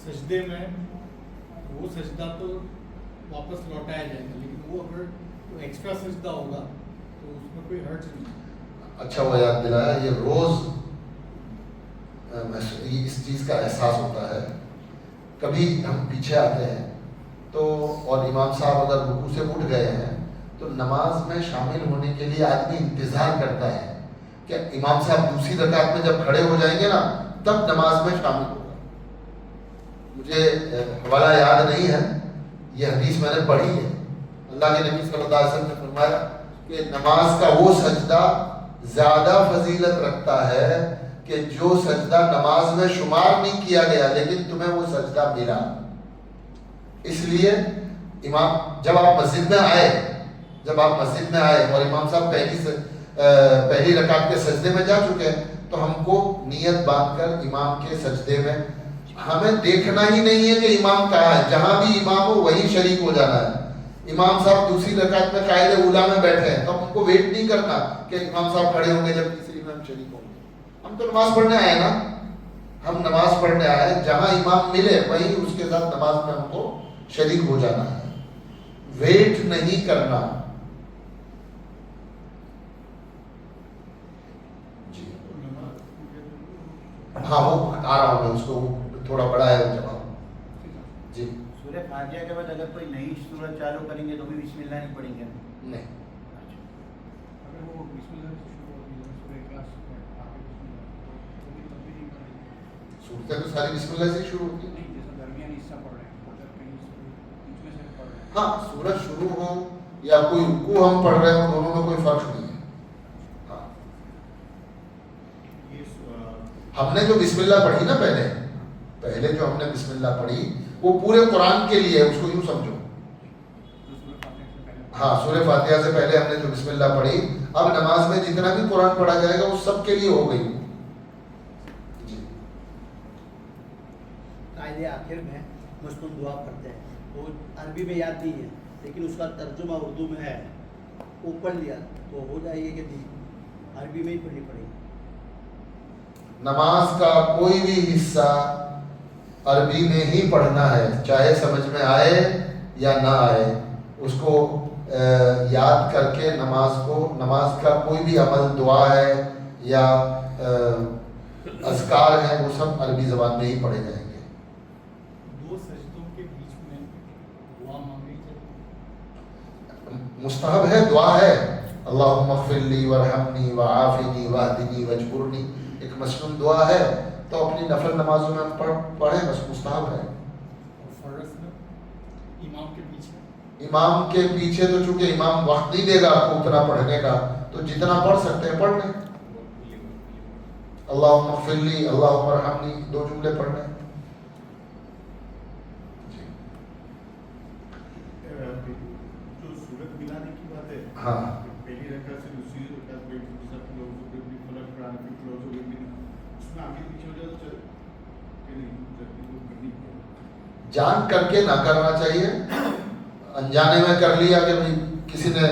سجدے میں وہ سجدہ تو واپس لوٹایا جائے گا، لیکن وہ اگر ایکسٹرا سجدہ ہوگا تو اس میں کوئی حرج نہیں. اچھا وہ یاد دلایا. یہ روز اس چیز کا احساس ہوتا ہے. کبھی ہم پیچھے آتے ہیں تو اور امام صاحب اگر رکوع سے اٹھ گئے ہیں تو نماز میں شامل ہونے کے لیے آدمی انتظار کرتا ہے کہ امام صاحب دوسری رکعت میں جب کھڑے ہو جائیں گے نا تب نماز میں شامل ہوگا. مجھے حوالہ یاد نہیں ہے، یہ حدیث میں نے پڑھی ہے، اللہ کے نبی صلی اللہ علیہ وسلم نے فرمایا کہ نماز کا وہ سجدہ زیادہ فضیلت رکھتا ہے کہ جو سجدہ نماز میں شمار نہیں کیا گیا لیکن تمہیں وہ سجدہ ملا. اس لیے امام جب آپ مسجد میں آئے اور امام صاحب پہلی رکعت کے سجدے میں جا چکے ہیں تو ہم کو نیت باندھ کر امام کے سجدے میں ہمیں دیکھنا ہی نہیں ہے کہ امام کہاں ہے، جہاں بھی امام ہو وہیں شریک ہو جانا ہے. امام صاحب دوسری رکعت میں قائد اولا میں بیٹھے ہیں تو ہم کو ویٹ نہیں کرنا کہ امام صاحب کھڑے ہوں گے جب تیسری میں ہم شریک ہوں گے. ہم تو نماز پڑھنے آئے نا، ہم نماز پڑھنے آئے، جہاں امام ملے وہیں اس کے ساتھ نماز میں ہم کو شریک ہو جانا ہے، ویٹ نہیں کرنا. جی ہاں وہ آ رہا ہوں میں، اس کو تھوڑا بڑا ہے وہ جواب. جی سورہ فاتحہ کے بعد اگر کوئی نئی سورت چالو کریں گے تو بھی بسم اللہ نہیں پڑھیں گے؟ نہیں، اگر وہ بسم اللہ سے شروع ہوتی ہے سورہ اخلاص آگے بسم اللہ تو بھی تب بھی نہیں پڑھیں گے؟ صورتیں تو ساری بسم اللہ سے شروع ہوتی ہیں. نہیں، جیسا درمیانی حصہ پڑھ رہے ہیں اگر کہیں بیچ میں سے پڑھ رہے ہیں. ہاں سورج شروع ہو یا کوئی رکوع ہم پڑھ رہے ہوں دونوں میں کوئی فرق نہیں ہے. ہاں ہم نے جو بسم اللہ پڑھی نا پہلے جو ہم نے بسم اللہ پڑھی وہ پورے قرآن کے لیے ہے، اس کو یوں سمجھو. ہاں سورہ فاتحہ سے پہلے ہم نے جو بسم اللہ پڑھی، اب نماز میں جتنا بھی قرآن پڑھا جائے گا وہ سب کے لیے ہو گئی. جی قاعدے آخر میں مشکل دعا پڑھتے ہیں، وہ عربی میں یاد نہیں ہے لیکن اس کا ترجمہ اردو میں ہے، وہ پڑھ لیا تو ہو جائے گی کہ نہیں عربی میں ہی پڑھنی پڑے گی. نماز کا کوئی بھی حصہ عربی میں ہی پڑھنا ہے، چاہے سمجھ میں آئے یا نہ آئے. اس کو یاد کر کے نماز کا کوئی بھی عمل، دعا ہے یا اذکار ہیں، وہ سب عربی زبان میں ہی پڑھے جائیں گے. دو سجدوں کے بیچ میں دعا مانگنی چاہیے. مستحب ہے، دعا ہے، اللہم اغفر لی ورحمنی وعافنی واہدنی واجبرنی، ایک مسنون دعا ہے تو اپنی نفل نمازوں میں ہم پڑھیں، بس مستحب ہے. اور فرض میں امام کے پیچھے تو چونکہ امام وقت نہیں دے گا آپ کو اتنا پڑھنے کا، تو جتنا پڑھ سکتے ہیں پڑھ لیں. اللہم اغفر لی، اللہم ارحمنی، 2 جملے پڑھ لیں. جو سورت ملانے کی بات ہے، ہاں پہلی رکعت سے دوسری رکعت میں فلک قرآن کی کلوز ہو گئی، اس میں آگے پیچھے ہو جائے تو کہ نہیں کرنی پڑے؟ جان کر کے نہ کرنا چاہیے. انجانے میں کر لیا کہ بھائی کسی نے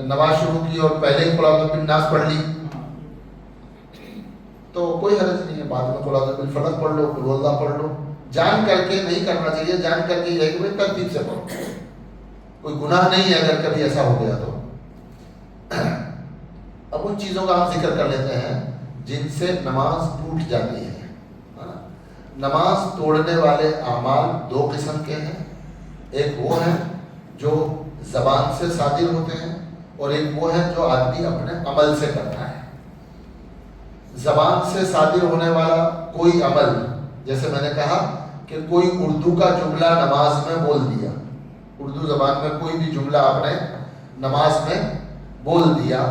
نماز شروع کی اور پہلے ہی قل اعوذ بالناس پڑھ لی تو کوئی حرج نہیں ہے، بعد میں قل اعوذ بالفلق پڑھ لو، قل هو اللہ پڑھ لو. جان کر کے نہیں کرنا چاہیے، جان کر کے یہ ہے کہ بھائی ترتیب سے پڑھو، کوئی گناہ نہیں ہے اگر کبھی ایسا ہو گیا تو. اب ان چیزوں کا ہم ذکر کر لیتے ہیں جن سے نماز ٹوٹ جاتی ہے. نماز توڑنے والے اعمال 2 قسم کے ہیں، ایک وہ ہیں جو زبان سے صادر ہوتے ہیں اور ایک وہ ہے جو آدمی اپنے عمل سے کرتا ہے. زبان سے صادر ہونے والا کوئی عمل، جیسے میں نے کہا کہ کوئی اردو کا جملہ نماز میں بول دیا، اردو زبان میں کوئی بھی جملہ آپ نے نماز میں بول دیا،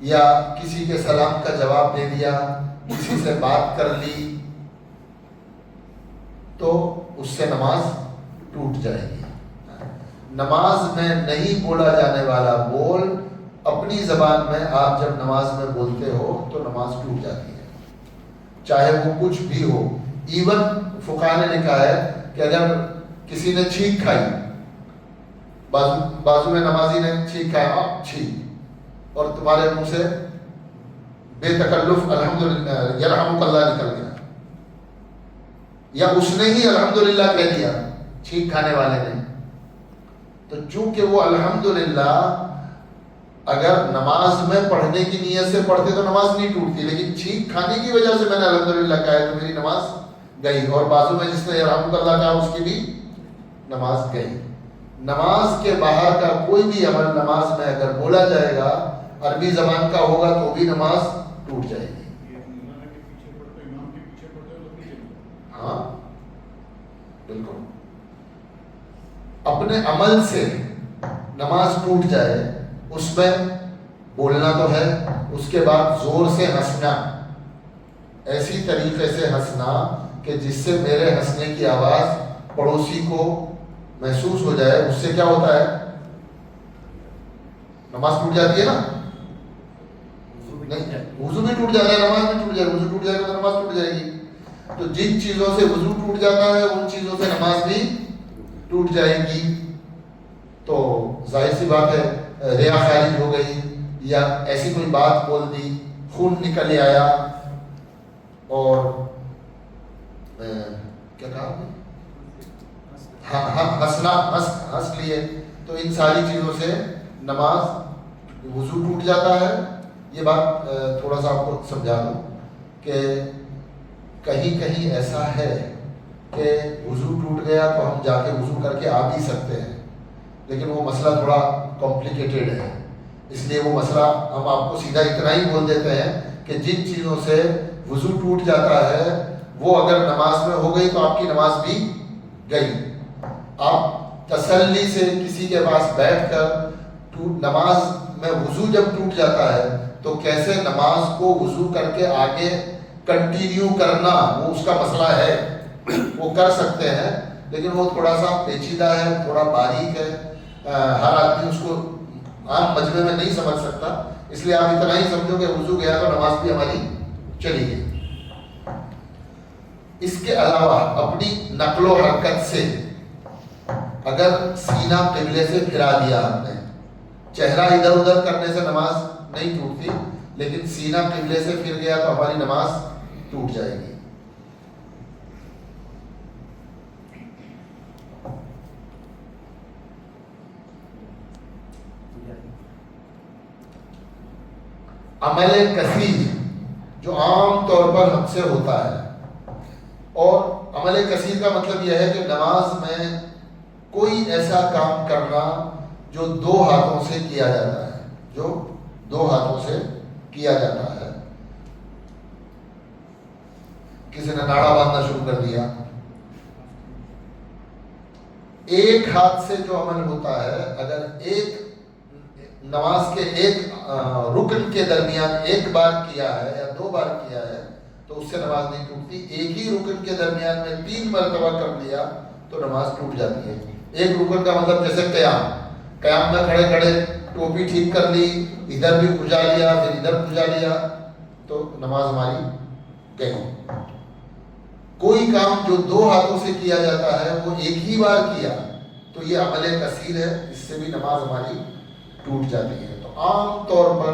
یا کسی کے سلام کا جواب دے دیا، کسی سے بات کر لی، تو اس سے نماز ٹوٹ جائے گی. نماز میں نہیں بولا جانے والا بول اپنی زبان میں آپ جب نماز میں بولتے ہو تو نماز ٹوٹ جاتی ہے، چاہے وہ کچھ بھی ہو. ایون فقہاء نے لکھا ہے کہ اگر کسی نے چھینک کھائی، بازو میں نمازی نے چھینک کھایا، چھینک، اور تمہارے منہ سے بے تکلف الحمدللہ یرحمک اللہ نکل گیا، یا اس نے ہی الحمدللہ کہہ دیا چھینک کھانے والے نے، تو چونکہ وہ الحمدللہ اگر نماز میں پڑھنے کی نیت سے پڑھتے تو نماز نہیں ٹوٹتی، لیکن چھینک کھانے کی وجہ سے میں نے الحمدللہ کہا ہے تو میری نماز گئی، اور بازو میں جس نے یرحمک اللہ کہا اس کی بھی نماز گئی. نماز کے باہر کا کوئی بھی عمل نماز میں اگر بولا جائے گا، عربی زبان کا ہوگا تو بھی نماز ٹوٹ جائے گی. ہاں بالکل اپنے عمل سے نماز ٹوٹ جائے اس میں بولنا تو ہے، اس کے بعد زور سے ہنسنا، ایسی طریقے سے ہنسنا کہ جس سے میرے ہنسنے کی آواز پڑوسی کو محسوس ہو جائے. اس سے کیا ہوتا ہے؟ نماز ٹوٹ جاتی ہے نا؟ نہیں، وضو بھی ٹوٹ جاتا ہے، نماز بھی ٹوٹ جائے. وضو ٹوٹ جائے گا تو نماز ٹوٹ جائے گی. تو جن چیزوں سے وضو ٹوٹ جاتا ہے ان چیزوں سے نماز بھی ٹوٹ جائے گی. تو ظاہر سی بات ہے ریا خارج ہو گئی، یا ایسی کوئی بات بول دی، خون نکل آیا، اور کیا کہا آپ نے؟ ہنس لیے. تو ان ساری چیزوں سے نماز وضو ٹوٹ جاتا ہے. یہ بات تھوڑا سا آپ کو سمجھا دوں کہ کہیں کہیں ایسا ہے کہ وضو ٹوٹ گیا تو ہم جا کے وضو کر کے آ بھی سکتے ہیں، لیکن وہ مسئلہ تھوڑا کمپلیکیٹڈ ہے. اس لیے وہ مسئلہ ہم آپ کو سیدھا اتنا ہی بول دیتے ہیں کہ جن چیزوں سے وضو ٹوٹ جاتا ہے وہ اگر نماز میں ہو گئی تو آپ کی نماز بھی گئی. آپ تسلی سے کسی کے پاس بیٹھ کر نماز میں وضو جب ٹوٹ جاتا ہے تو کیسے نماز کو وضو کر کے آگے کنٹینیو کرنا، وہ اس کا مسئلہ ہے، وہ کر سکتے ہیں، لیکن وہ تھوڑا سا پیچیدہ ہے، تھوڑا باریک ہے. ہر آدمی اس کو عام مجمع میں نہیں سمجھ سکتا. اس لیے آپ اتنا ہی سمجھو کہ وضو گیا تو نماز بھی ہماری چلی گئی. اس کے علاوہ اپنی نقل و حرکت سے اگر سینہ قبلے سے پھرا دیا ہم نے، چہرہ ادھر ادھر کرنے سے نماز نہیں ٹوٹتی، لیکن سینہ قبلے سے پھر گیا تو ہماری نماز ٹوٹ جائے گی. عمل کثیر جو عام طور پر ہم سے ہوتا ہے، اور عمل کثیر کا مطلب یہ ہے کہ نماز میں کوئی ایسا کام کرنا جو دو ہاتھوں سے کیا جاتا ہے، جو دو ہاتھوں سے کیا جاتا ہے. کسی نے ناڑا باندھنا شروع کر دیا. ایک ہاتھ سے جو عمل ہوتا ہے، اگر ایک نماز کے ایک رکن کے درمیان ایک بار کیا ہے یا دو بار کیا ہے تو اس سے نماز نہیں ٹوٹتی. ایک ہی رکن کے درمیان میں 3 مرتبہ کر لیا تو نماز ٹوٹ جاتی ہے. ایک رکن کا مطلب جیسے قیام میں کھڑے کھڑے ٹوپی ٹھیک کر لی، ادھر بھی کھجا لیا، پھر ادھر کھجا لیا، تو نماز ہماری گئی. کوئی کام جو دو ہاتھوں سے کیا جاتا ہے وہ ایک ہی بار کیا تو یہ عمل کثیر ہے، اس سے بھی نماز ہماری ٹوٹ جاتی ہے. تو عام طور پر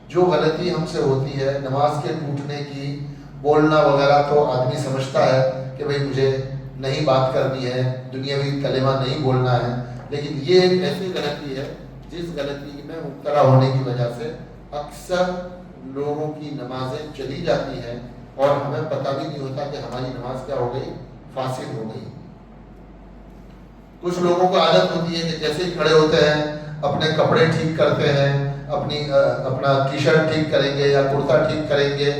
جو غلطی ہم سے ہوتی ہے نماز کے ٹوٹنے کی، بولنا وغیرہ تو آدمی سمجھتا ہے کہ بھئی مجھے نہیں بات کرنی ہے، دنیاوی کلمہ نہیں بولنا ہے، لیکن یہ ایک ایسی غلطی ہے جس غلطی میں مبتلا ہونے کی وجہ سے اکثر لوگوں کی نمازیں چلی جاتی ہیں اور ہمیں پتہ بھی نہیں ہوتا کہ ہماری نماز کیا ہو گئی، فاسد ہو گئی. کچھ لوگوں کو عادت ہوتی ہے کہ جیسے ہی کھڑے ہوتے ہیں اپنے کپڑے ٹھیک کرتے ہیں، اپنا ٹی شرٹ ٹھیک کریں گے یا کرتا ٹھیک کریں گے،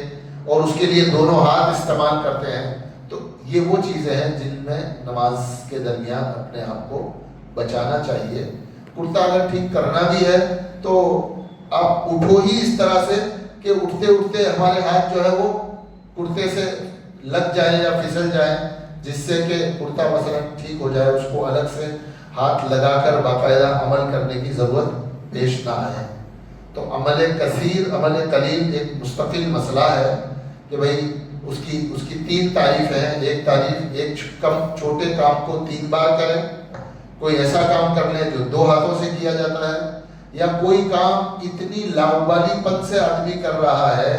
اور اس کے لیے دونوں ہاتھ استعمال کرتے ہیں. تو یہ وہ چیزیں ہیں جن میں نماز کے درمیان اپنے آپ کو بچانا چاہیے. کرتا اگر ٹھیک کرنا بھی ہے تو آپ اٹھو ہی اس طرح سے کہ اٹھتے اٹھتے ہمارے ہاتھ جو ہے وہ کرتے سے لگ جائیں یا پھسل جائیں، جس سے کہ کرتا مثلا ٹھیک ہو جائے، اس کو الگ سے ہاتھ لگا کر باقاعدہ عمل کرنے کی ضرورت پیش نہ آئے. تو عمل کثیر عمل قلیل ایک مستقل مسئلہ ہے کہ بھئی اس کی 3 تعریفیں ہیں. ایک تعریف ایک چھوٹے کام کو 3 بار کریں، کوئی ایسا کام کر لیں جو 2 ہاتھوں سے کیا جاتا ہے، یا کوئی کام اتنی لاؤبالی پن سے آدمی کر رہا ہے،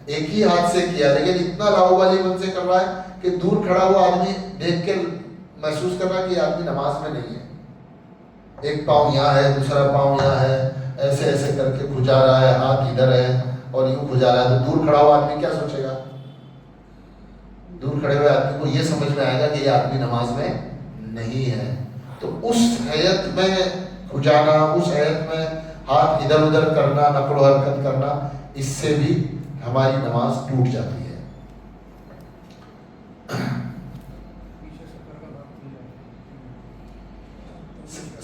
ایک ہی ہاتھ سے کیا لیکن اتنا لاؤبالی پن سے کر رہا ہے کہ دور کھڑا ہوا آدمی دیکھ کے محسوس کر رہا ہے کہ یہ آدمی نماز میں نہیں ہے. ایک پاؤں یہاں ہے، دوسرا پاؤں یہاں ہے، ایسے ایسے کر کے کھجا رہا ہے، ہاتھ ادھر ہے اور یوں کھجا رہا ہے. تو دور کھڑا ہوا آدمی کیا سوچے گا؟ دور کھڑے ہوئے آدمی کو یہ سمجھ میں آئے گا کہ یہ آدمی نماز میں نہیں ہے. تو اس حیت میں کھجانا، اس حیت میں ہاتھ ادھر ادھر کرنا، نقل و حرکت کرنا، اس سے بھی ہماری نماز ٹوٹ جاتی ہے.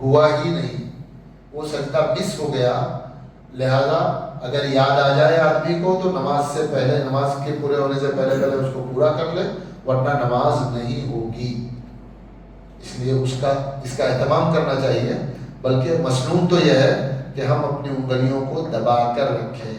ہوا ہی نہیں، وہ سجدہ مس ہو گیا. لہذا اگر یاد آ جائے آدمی کو تو نماز سے پہلے، نماز کے پورے ہونے سے پہلے اس کو پورا کر لے، ورنہ نماز نہیں ہوگی. اس لیے اس کا اہتمام کرنا چاہیے. بلکہ مسنون تو یہ ہے کہ ہم اپنی انگلیوں کو دبا کر رکھیں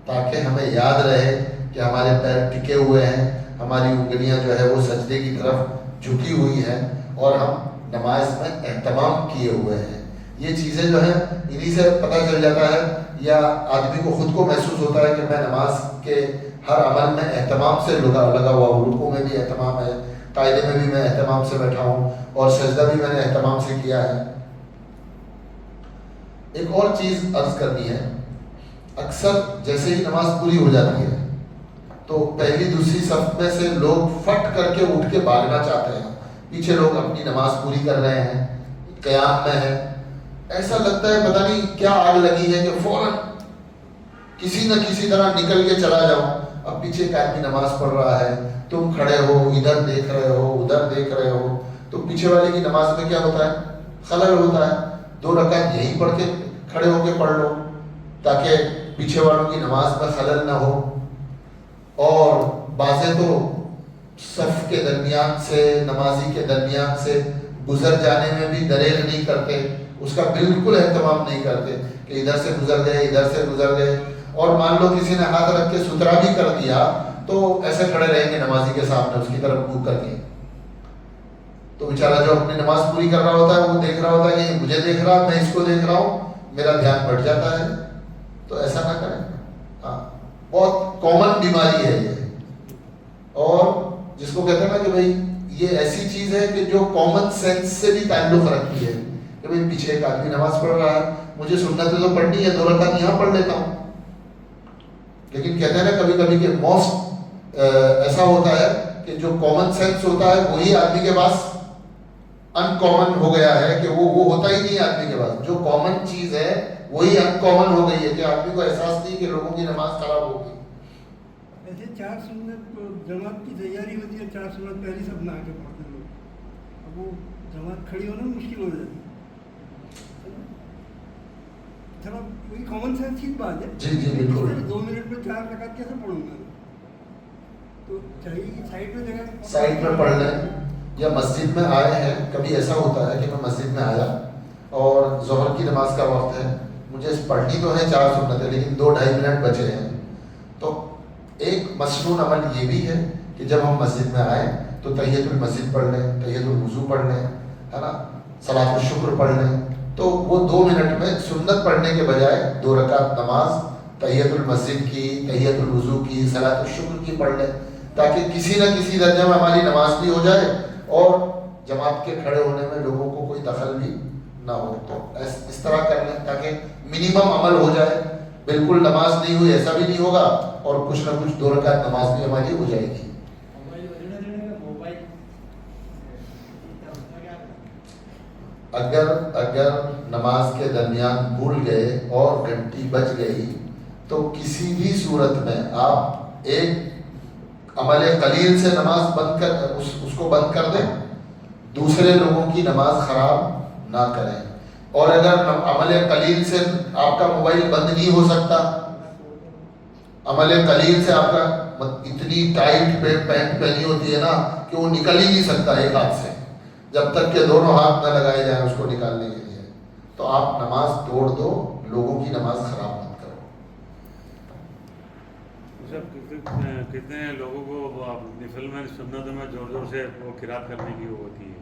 تاکہ ہمیں یاد رہے کہ ہمارے پیر ٹکے ہوئے ہیں، ہماری انگلیاں جو ہے وہ سجدے کی طرف جھکی ہوئی ہیں اور ہم نماز میں اہتمام کیے ہوئے ہیں. یہ چیزیں جو ہیں انہی سے پتہ چل جاتا ہے، یا آدمی کو خود کو محسوس ہوتا ہے کہ میں نماز کے ہر عمل میں اہتمام سے لگا ہوا ہوں. رکوع میں بھی اہتمام ہے، قاعدے میں بھی میں اہتمام سے بیٹھا ہوں، اور سجدہ بھی میں نے اہتمام سے کیا ہے. ایک اور چیز عرض کرنی ہے. اکثر جیسے ہی نماز پوری ہو جاتی ہے تو پہلی دوسری صف میں سے لوگ فٹ کر کے اٹھ کے بھاگنا چاہتے ہیں. پیچھے لوگ اپنی نماز پوری کر رہے ہیں، قیام میں ہے. ایسا لگتا ہے پتہ نہیں کیا آگ لگی ہے کہ فوراً کسی نہ کسی طرح نکل کے چلا جاؤ. اب پیچھے ایک آدمی نماز پڑھ رہا ہے، تم کھڑے ہو، ادھر دیکھ رہے ہو، ادھر دیکھ رہے ہو، تو پیچھے والے کی نماز میں کیا ہوتا ہے؟ خلل ہوتا ہے. 2 رکعت یہیں پڑھ کے کھڑے ہو کے پڑھ لو تاکہ پیچھے والوں کی نماز میں خلل نہ ہو. اور بعضیں تو صف کے درمیان سے، نمازی کے درمیان سے گزر جانے میں بھی دریغ نہیں کرتے، اس کا بالکل اہتمام نہیں کرتے کہ ادھر سے گزر گئے، ادھر سے گزر گئے. اور مان لو کسی نے ہاتھ رکھ کے ستھرا بھی کر دیا تو ایسے کھڑے رہیں گے نمازی کے سامنے اس کی طرف منہ کر کے. تو بیچارہ جو اپنی نماز پوری کر رہا ہوتا ہے وہ دیکھ رہا ہوتا ہے کہ یہ مجھے دیکھ رہا، میں اس کو دیکھ رہا ہوں، میرا دھیان بڑھ جاتا ہے. تو ایسا نہ کریں. ہاں، بہت کامن بیماری ہے یہ، اور جس کو کہتے ہیں نا کہ بھائی یہ ایسی چیز ہے کہ جو کامن سینس سے بھی تعلق رکھتی ہے کہ بھائی پیچھے ایک آدمی نماز پڑھ رہا ہے، مجھے سنتیں تو پڑھنی ہے، 2 رکعت یہاں پڑھ لیتا ہوں. لیکن کہتے ہیں نا کبھی کبھی کہ موسٹ ایسا ہوتا ہے کہ جو کامن سینس ہوتا ہے وہی آدمی کے پاس ان کامن ہو گیا ہے کہ وہ ہوتا ہی نہیں ہے آدمی کے پاس. جو کامن چیز ہے وہی ان کامن ہو گئی ہے کہ آدمی کو احساس نہیں کہ لوگوں کی نماز خراب ہوگی. ایسے 4 سنت جماعت کی تیاری ہوتی ہے، 4 سنت پہلی سب میں آ کے پڑھتے لوگ. اب وہ جماعت کھڑی ہونا مشکل ہو جاتی ہے. چلو وہی کامن سینس کی بات ہے. جی جی بالکل. 2 منٹ میں 4 رکعت کیسے پڑھوں گا؟ تو چاہیے کہ سائڈ میں جگہ سائڈ میں پڑھ لیں. یا مسجد میں آئے ہیں، کبھی ایسا ہوتا ہے کہ میں مسجد میں آیا اور ظہر کی نماز کا وقت ہے، مجھے پڑھنی تو ہے 4 سنتیں لیکن 2-2.5 منٹ بچے ہیں. تو ایک مسنون عمل یہ بھی ہے کہ جب ہم مسجد میں آئیں تو تحیۃ المسجد پڑھ لیں، تحیۃ الوضو پڑھ لیں، ہے نا، صلاۃ الشکر پڑھ لیں. تو وہ 2 منٹ میں سنت پڑھنے کے بجائے 2 رکعت نماز تحیۃ المسجد کی، تحیۃ الوضو کی، صلاۃ الشکر کی پڑھ لیں تاکہ کسی نہ کسی درجے میں ہماری نماز بھی ہو جائے اور جماعت کے کھڑے ہونے میں لوگوں کو کوئی دخل بھی نہ ہو. تو اس طرح کر لیں تاکہ منیمم عمل ہو جائے. بالکل نماز نہیں ہوئی ایسا بھی نہیں ہوگا اور کچھ نہ کچھ 2 رکعت نماز بھی ہماری ہو جائے گی. اگر نماز کے درمیان بھول گئے اور گھنٹی بج گئی تو کسی بھی صورت میں آپ ایک عمل قلیل سے نماز بند کر اس کو بند کر دیں، دوسرے لوگوں کی نماز خراب نہ کریں. اور اگر عمل قلیل سے آپ کا موبائل بند نہیں ہو سکتا، عمل قلیل سے آپ کا اتنی ٹائٹ پینٹ پہنی ہوتی ہے نا کہ وہ نکل ہی نہیں سکتا ایک ہاتھ سے جب تک کہ دونوں ہاتھ نہ لگائے جائیں اس کو نکالنے کے لیے، تو آپ نماز توڑ دو، لوگوں کی نماز خراب مت کرو. کتنے لوگوں کو نفل میں سنتوں میں زور زور سے وہ قرات کرنے کی وہ ہوتی ہے،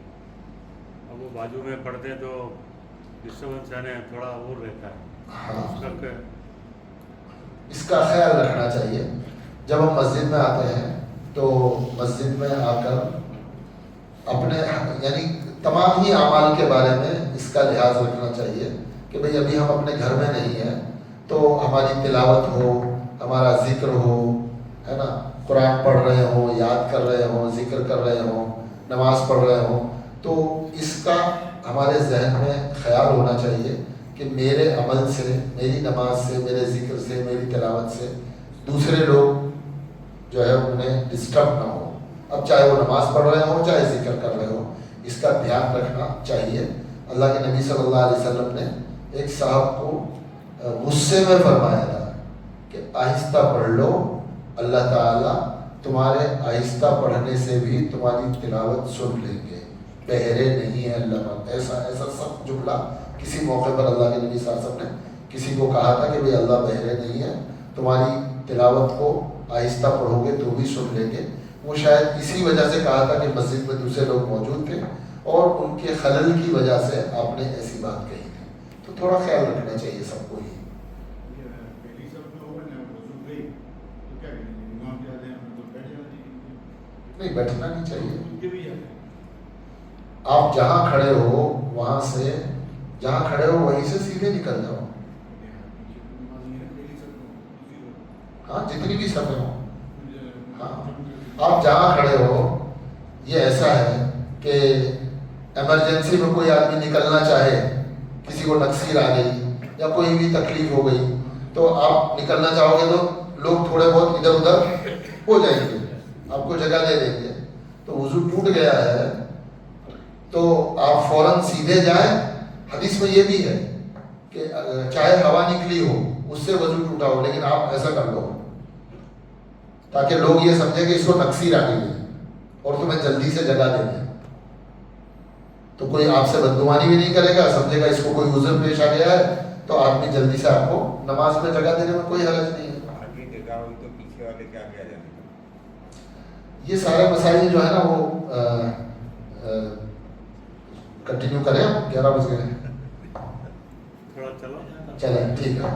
اب وہ بازو میں پڑھتے ہیں تو ڈسٹربنس یعنی تھوڑا اور رہتا ہے. اس کا خیال رکھنا چاہیے. جب ہم مسجد میں آتے ہیں تو مسجد میں آ کر اپنے یعنی تمام ہی اعمال کے بارے میں اس کا لحاظ رکھنا چاہیے کہ بھئی ابھی ہم اپنے گھر میں نہیں ہیں تو ہماری تلاوت ہو، ہمارا ذکر ہو، ہے نا، قرآن پڑھ رہے ہوں، یاد کر رہے ہوں، ذکر کر رہے ہوں، نماز پڑھ رہے ہوں، تو اس کا ہمارے ذہن میں خیال ہونا چاہیے کہ میرے عمل سے، میری نماز سے، میرے ذکر سے، میری تلاوت سے دوسرے لوگ جو ہے انہیں ڈسٹرب نہ ہو. اب چاہے وہ نماز پڑھ رہے ہوں چاہے ذکر کر رہے ہوں، اس کا دھیان رکھنا چاہیے. اللہ کے نبی صلی اللہ علیہ وسلم نے ایک صاحب کو غصے میں فرمایا تھا کہ آہستہ پڑھ لو، اللہ تعالیٰ تمہارے آہستہ پڑھنے سے بھی تمہاری تلاوت سن لیں گے، بہرے نہیں ہے اللہ۔ ایسا سخت جملہ کسی موقع پر اللہ کے نبی صلی اللہ علیہ وسلم نے کسی کو کہا تھا کہ بھئی اللہ بہرے نہیں ہے، تمہاری تلاوت کو آہستہ پڑھو گے تو بھی سن لیں گے۔ وہ شاید اسی وجہ سے کہا تھا کہ مسجد میں دوسرے لوگ موجود تھے اور ان کے خلل کی وجہ سے آپ نے ایسی بات کہی تھی، تو تھوڑا خیال رکھنا چاہیے سب کو ہی۔ پہلی سب میں ہوگا نا رسول گئی تو کیا کریں گے؟ امام جاتے ہیں ہم تو بیٹھ جاتے ہیں۔ نہیں، بیٹھنا نہیں چاہیے۔ ان کے بھی جاتے ہیں۔ آپ جہاں کھڑے ہو وہاں سے، جہاں کھڑے ہو وہیں سے سیدھے نکل جاؤ۔ ہاں، جتنی بھی سفر ہو، ہاں آپ جہاں کھڑے ہو، یہ ایسا ہے کہ ایمرجنسی میں کوئی آدمی نکلنا چاہے، کسی کو نکسیر آ گئی یا کوئی بھی تکلیف ہو گئی تو آپ نکلنا چاہو گے تو لوگ تھوڑے بہت ادھر ادھر ہو جائیں گے، آپ کو جگہ دے دیں گے۔ تو وضو ٹوٹ گیا ہے تو آپ فوراً سیدھے جائیں۔ حدیث میں یہ بھی ہے کہ چاہے ہوا نکلی ہو اس سے وضو ٹوٹا ہو، لیکن آپ ایسا کر لو تاکہ لوگ یہ سمجھیں کہ اس کو نکسیر آ گئی ہے اور تمہیں جلدی سے جگہ دے دیں، تو کوئی آپ سے بدگمانی بھی نہیں کرے گا، سمجھے گا اس کو کوئی عذر پیش آ گیا ہے، تو آدمی جلدی سے آپ کو نماز میں جگہ دینے میں کوئی حرج نہیں ہے۔ آگے جگہ ہوئی تو پیچھے والے کیا کیا جائے گا؟ یہ سارے مسائل جو ہے نا وہ کنٹینیو کریں، 11 بج گئے تھوڑا چلو چلیں، ٹھیک ہے۔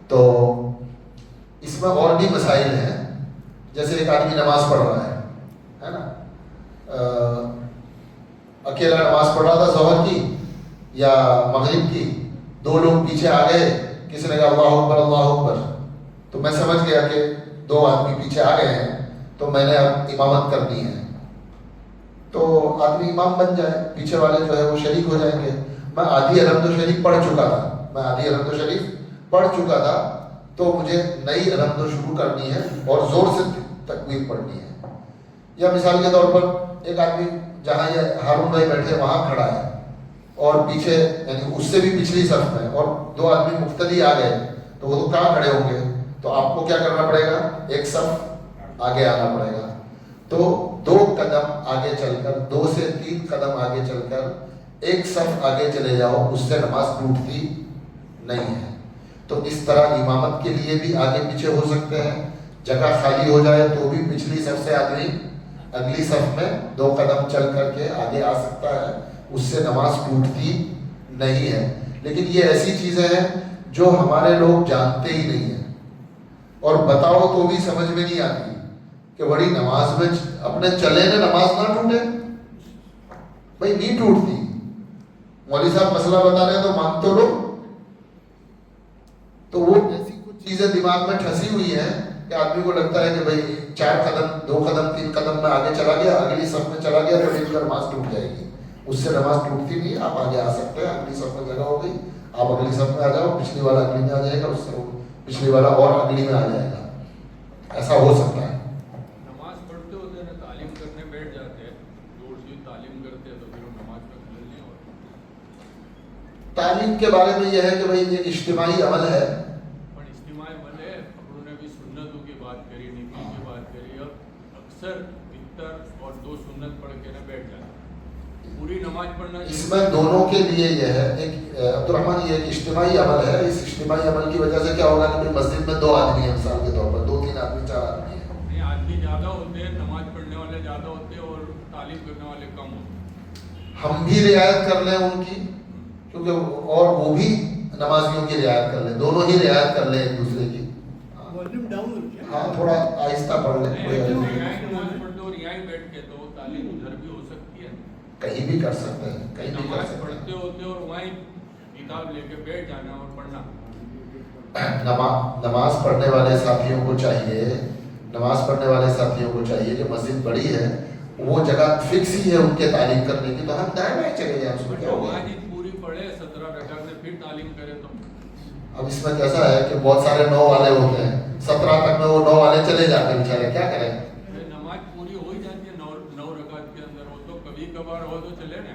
تو اس میں اور بھی مسائل ہیں، جیسے ایک آدمی نماز پڑھ رہا ہے نا، اکیلا نماز پڑھ رہا تھا ظہر کی یا مغرب کی، دو لوگ پیچھے آ گئے، کسی نے کہا اللہ اکبر اللہ اکبر، تو میں سمجھ گیا کہ دو آدمی پیچھے آ گئے ہیں تو میں نے اب امامت کرنی ہے، تو آدمی امام بن جائے، پیچھے والے جو ہے وہ شریک ہو جائیں گے۔ میں آدھی الحمد شریف پڑھ چکا تھا، تو مجھے نئی الحمد شروع کرنی ہے اور زور سے تکبیر پڑھنی ہے۔ یا مثال کے طور پر ایک آدمی جہاں یہ ہارون بھائی بیٹھے وہاں کھڑا ہے اور پیچھے یعنی اس سے بھی پچھلی صف میں، اور دو آدمی مقتدی آ گئے تو وہ تو کہاں کھڑے ہوں گے، تو آپ کو کیا کرنا پڑے گا، ایک صف آگے آنا پڑے گا۔ تو 2 قدم آگے چل کر، 2 سے 3 قدم آگے چل کر ایک صف آگے چلے جاؤ، اس سے نماز ٹوٹتی نہیں ہے۔ تو اس طرح امامت کے لیے بھی آگے پیچھے ہو سکتے ہیں، جگہ خالی ہو جائے تو بھی پچھلی صف سے آدمی اگلی صف میں 2 قدم چل کر کے آگے آ سکتا ہے، اس سے نماز ٹوٹتی نہیں ہے۔ لیکن یہ ایسی چیزیں ہیں جو ہمارے لوگ جانتے ہی نہیں ہیں، اور بتاؤ تو بھی سمجھ میں نہیں آتی کہ بڑی نماز میں اپنے چلے نا نماز نہ ٹوٹے، بھائی نہیں ٹوٹتی، مولوی صاحب مسئلہ بتا رہے ہیں تو مان تو لو۔ تو وہ ایسی کچھ چیزیں دماغ میں ٹھسی ہوئی ہیں کہ آدمی کو لگتا ہے کہ بھائی 4 قدم 2 قدم 3 قدم میں آگے چلا گیا، اگلی صف میں چلا گیا تو میری نماز ٹوٹ جائے گی، اس سے نماز ٹوٹتی نہیں۔ آپ آگے آ سکتے ہیں، اگلی صف میں جگہ ہو گئی، آپ اگلی صف میں آ جاؤ، پچھلی والا اگلی میں آ جائے گا، اس سے پچھلی والا اور اگلی میں آ جائے گا، ایسا ہو سکتا ہے۔ نماز پڑھتے ہوتے ہیں تعلیم کرنے بیٹھ جاتے ہیں، زور سے تعلیم کرتے ہیں تو پھر وہ نماز میں خلل نہیں ہوتا۔ تعلیم کے بارے میں یہ ہے کہ بھائی ایک اجتماعی عمل ہے، پر اجتماعی عمل ہے، انہوں نے بھی سنتوں کی بات کری، نفل کی بات کری، اور اکثر وطر اور 2 سنت پڑھ کے نہ بیٹھ جاتے ہیں، پوری نماز پڑھنا۔ اس میں دونوں کے لیے یہ ہے، ایک عبد الرحمن یہ ایک اجتماعی عمل ہے، اس اجتماعی عمل کی وجہ سے کیا ہوگا کہ مسجد میں 2 آدمی ہیں، مثال کے طور پر 2 3 آدمی 4 آدمی ہیں، نہیں، آدمی زیادہ ہوتے ہیں، نماز پڑھنے والے زیادہ ہوتے ہیں اور تعلیم کرنے والے کم ہوتے ہیں۔ ہم بھی رعایت کر لیں ان کی، کیونکہ اور وہ بھی نمازیوں کی رعایت کر لیں، دونوں ہی رعایت کر لیں ایک دوسرے کی، والیوم ڈاؤن ہو گیا۔ ہاں تھوڑا آہستہ پڑھ لیں، کوئی حرج نہیں۔ یہاں نماز پڑھتے اور یہاں بیٹھ کے تو تعلیم ادھر بھی ہو سکتی ہے، کہیں بھی کر سکتے ہیں، کہیں بھی کر نماز سکتے پڑھتے ہیں۔ ہوتے اور وہیں کتاب لے کے بیٹھ جانا اور پڑھنا۔ نماز پڑھنے والے ساتھیوں کو چاہیے، نماز پڑھنے والے ساتھیوں کو چاہیے کہ مسجد بڑی ہے، وہ جگہ فکس ہی ہے ان کے تعلیم کرنے کی، تو ہم دائیں بائیں چلے جائیں، اس میں کیا ہوگا۔ نماز پوری پڑھے 17 رکعت میں پھر تعلیم کرے تو اب اس میں کیسا ہے کہ بہت سارے 9 والے ہوتے ہیں، 17 تک میں وہ 9 والے چلے جاتے ہیں بیچارے، کیا کریں۔ نماز پوری ہو ہی جاتی ہے 9 رکعت کے اندر، وہ تو کبھی کبھار ہو تو چلے نا،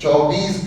24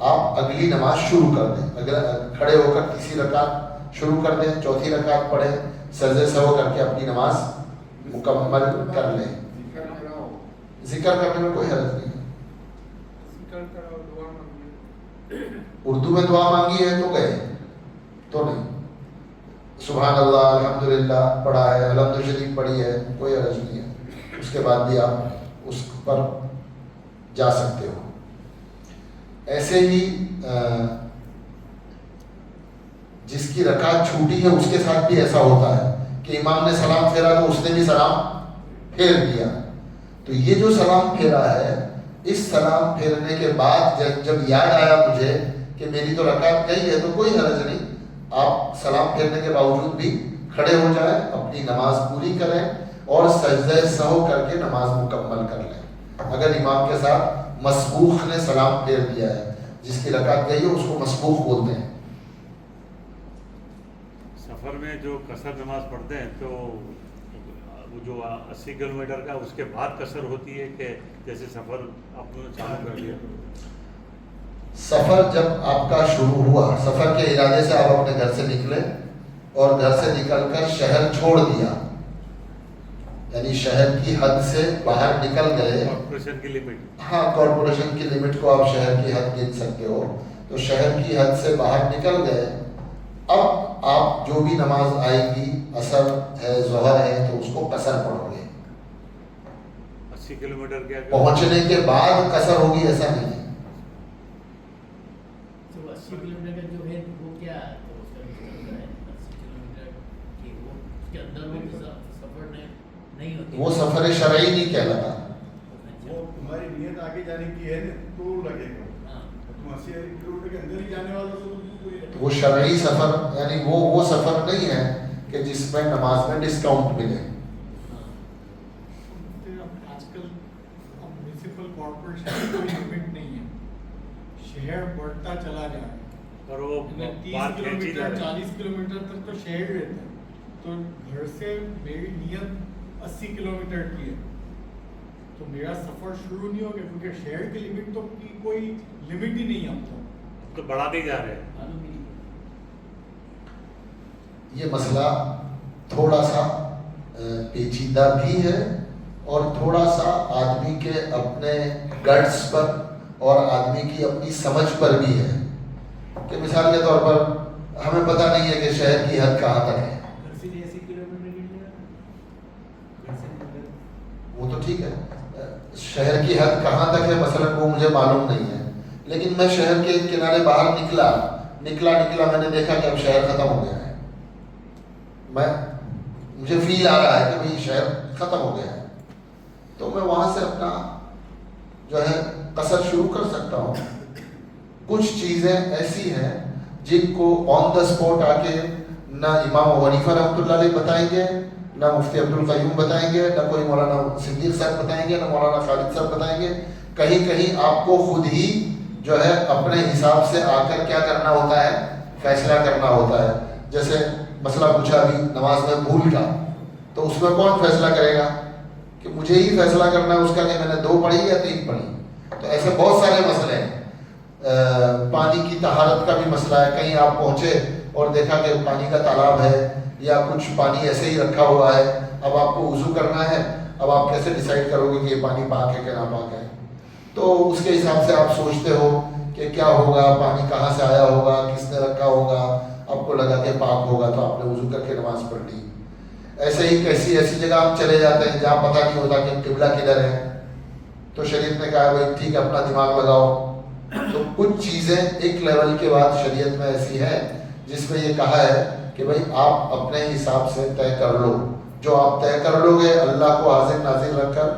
آپ اگلی نماز شروع کر دیں. اگر کھڑے ہو کر تیسری رکعت شروع کر دیں, چوتھی رکعت پڑھیں, سجدے سہو کر کے اپنی نماز مکمل کر لیں. ذکر کرنے میں کوئی حرج نہیں ہے. اردو میں دعا مانگی ہے تو گئے تو نہیں. سبحان اللہ الحمدللہ پڑھا ہے, الحمد شریف پڑھی ہے, کوئی حرج نہیں ہے. اس کے بعد بھی آپ اس پر جا سکتے ہو. ایسے ہی جس کی رکعت چھوٹی ہے اس کے ساتھ بھی ایسا ہوتا ہے کہ امام نے سلام پھیرا تو اس نے بھی سلام پھیر دیا. تو یہ جو سلام پھیرا ہے, اس سلام پھیرنے کے بعد جب یاد آیا مجھے کہ میری تو رکعت گئی ہے, تو کوئی حرج نہیں, آپ سلام پھیرنے کے باوجود بھی کھڑے ہو جائیں, اپنی نماز پوری کریں اور سجدہ سہو کر کے نماز مکمل کر لیں. اگر امام کے ساتھ مسبوق نے سلام پھیر دیا ہے, جس کی رکعت گئی ہے اس کو مسبوق بولتے ہیں. سفر میں جو قصر نماز پڑھتے ہیں تو وہ جو 80 کلومیٹر کا اس کے بعد قصر ہوتی ہے کہ جیسے سفر آپ نے چالو کر لیا؟ سفر جب آپ کا شروع ہوا, سفر کے ارادے سے آپ اپنے گھر سے نکلے اور گھر سے نکل کر شہر چھوڑ دیا, یعنی شہر کی حد سے باہر نکل گئے. کارپوریشن کی لمٹ, ہاں کارپوریشن کی لمٹ کو آپ شہر کی حد گن سکتے ہو. تو شہر کی حد سے باہر نکل گئے. اب آپ جو بھی نماز آئے گی, عصر ہے ظہر ہے, تو اس کو قصر پڑھو گے. 80 کلومیٹر کے آگے پہنچنے کے بعد قصر ہوگی ایسا نہیں ہے. تو 80 کلومیٹر کا جو ہے وہ کیا تو اس کا مطلب ہے 80 کلومیٹر کی وہ اس کے اندر وہ سفر نہیں ہوتی, وہ سفر شرعی نہیں کہلاتا. وہ تمہاری نیت آگے جانے کی ہے تو لگے گا. تم 80 کلومیٹر کے اندر ہی جانے والا تو وہ شرعی سفر, یعنی وہ سفر نہیں ہے کہ جس میں نماز میں ڈسکاؤنٹ ملے. آج کل میونسپل کارپوریشن کی کوئی لمٹ نہیں ہے, شہر بڑھتا چلا جا رہا ہے. اور وہ 30 کلومیٹر 40 کلومیٹر تک تو شہر رہتا ہے. تو گھر سے میری نیت 80 کلومیٹر کی ہے, تو میرا سفر شروع نہیں ہوگا کیونکہ شہر کی لمٹ تو کی کوئی لمٹ ہی نہیں ہے. ہم تو بڑھاتے جا رہے ہیں. یہ مسئلہ تھوڑا سا پیچیدہ بھی ہے اور تھوڑا سا آدمی کے اپنے گٹس پر اور آدمی کی اپنی سمجھ پر بھی ہے. کہ مثال کے طور پر ہمیں پتہ نہیں ہے کہ شہر کی حد کہاں تک ہے. وہ تو ٹھیک ہے, شہر کی حد کہاں تک ہے مثلا وہ مجھے معلوم نہیں ہے, لیکن میں شہر کے کنارے باہر نکلا میں نے دیکھا کہ اب شہر ختم ہو گیا ہے. مجھے فیل آ رہا ہے کہ بھئی شہر ختم ہو گیا ہے, تو میں وہاں سے اپنا جو ہے قصر شروع کر سکتا ہوں. کچھ چیزیں ایسی ہیں جن کو آن دا اسپاٹ آ کے نہ امام ابو حنیفہ رحمۃ اللہ علیہ بتائیں گے, نہ مفتی عبد القیوم بتائیں گے, نہ کوئی مولانا صدیق صاحب بتائیں گے, نہ مولانا خالد صاحب بتائیں گے. کہیں آپ کو خود ہی جو ہے اپنے حساب سے آ کر کیا کرنا ہوتا ہے, فیصلہ کرنا ہوتا ہے. جیسے مسئلہ پوچھا ابھی نماز میں بھول کا, تو اس میں کون فیصلہ کرے گا کہ مجھے ہی فیصلہ کرنا ہے اس کا کہ میں نے 2 پڑھی یا 3 پڑھی. تو ایسے بہت سارے مسئلے ہیں. پانی کی طہارت کا بھی مسئلہ ہے. کہیں آپ پہنچے اور دیکھا کہ پانی کا تالاب ہے یا کچھ پانی ایسے ہی رکھا ہوا ہے, اب آپ کو وضو کرنا ہے, اب آپ کیسے ڈیسائیڈ کرو گے کہ یہ پانی پاک ہے کہ ناپاک ہے. تو اس کے حساب سے آپ سوچتے ہو کہ کیا ہوگا, پانی کہاں سے آیا ہوگا, کس نے رکھا ہوگا, آپ کو لگا کہ پاک ہوگا تو آپ نے وضو کر کے نماز پڑھ لی. ایسے ہی ایسی جگہ ہم چلے جاتے ہیں جہاں پتہ نہیں ہوتا کہ قبلہ کدھر ہے, تو شریعت نے کہا بھائی ٹھیک ہے اپنا دماغ لگاؤ. تو کچھ چیزیں ایک لیول کے بعد شریعت میں ایسی ہے جس میں یہ کہا ہے کہ بھائی آپ اپنے حساب سے طے کر لو, جو آپ طے کر لو گے اللہ کو حاضر ناظر رکھ کر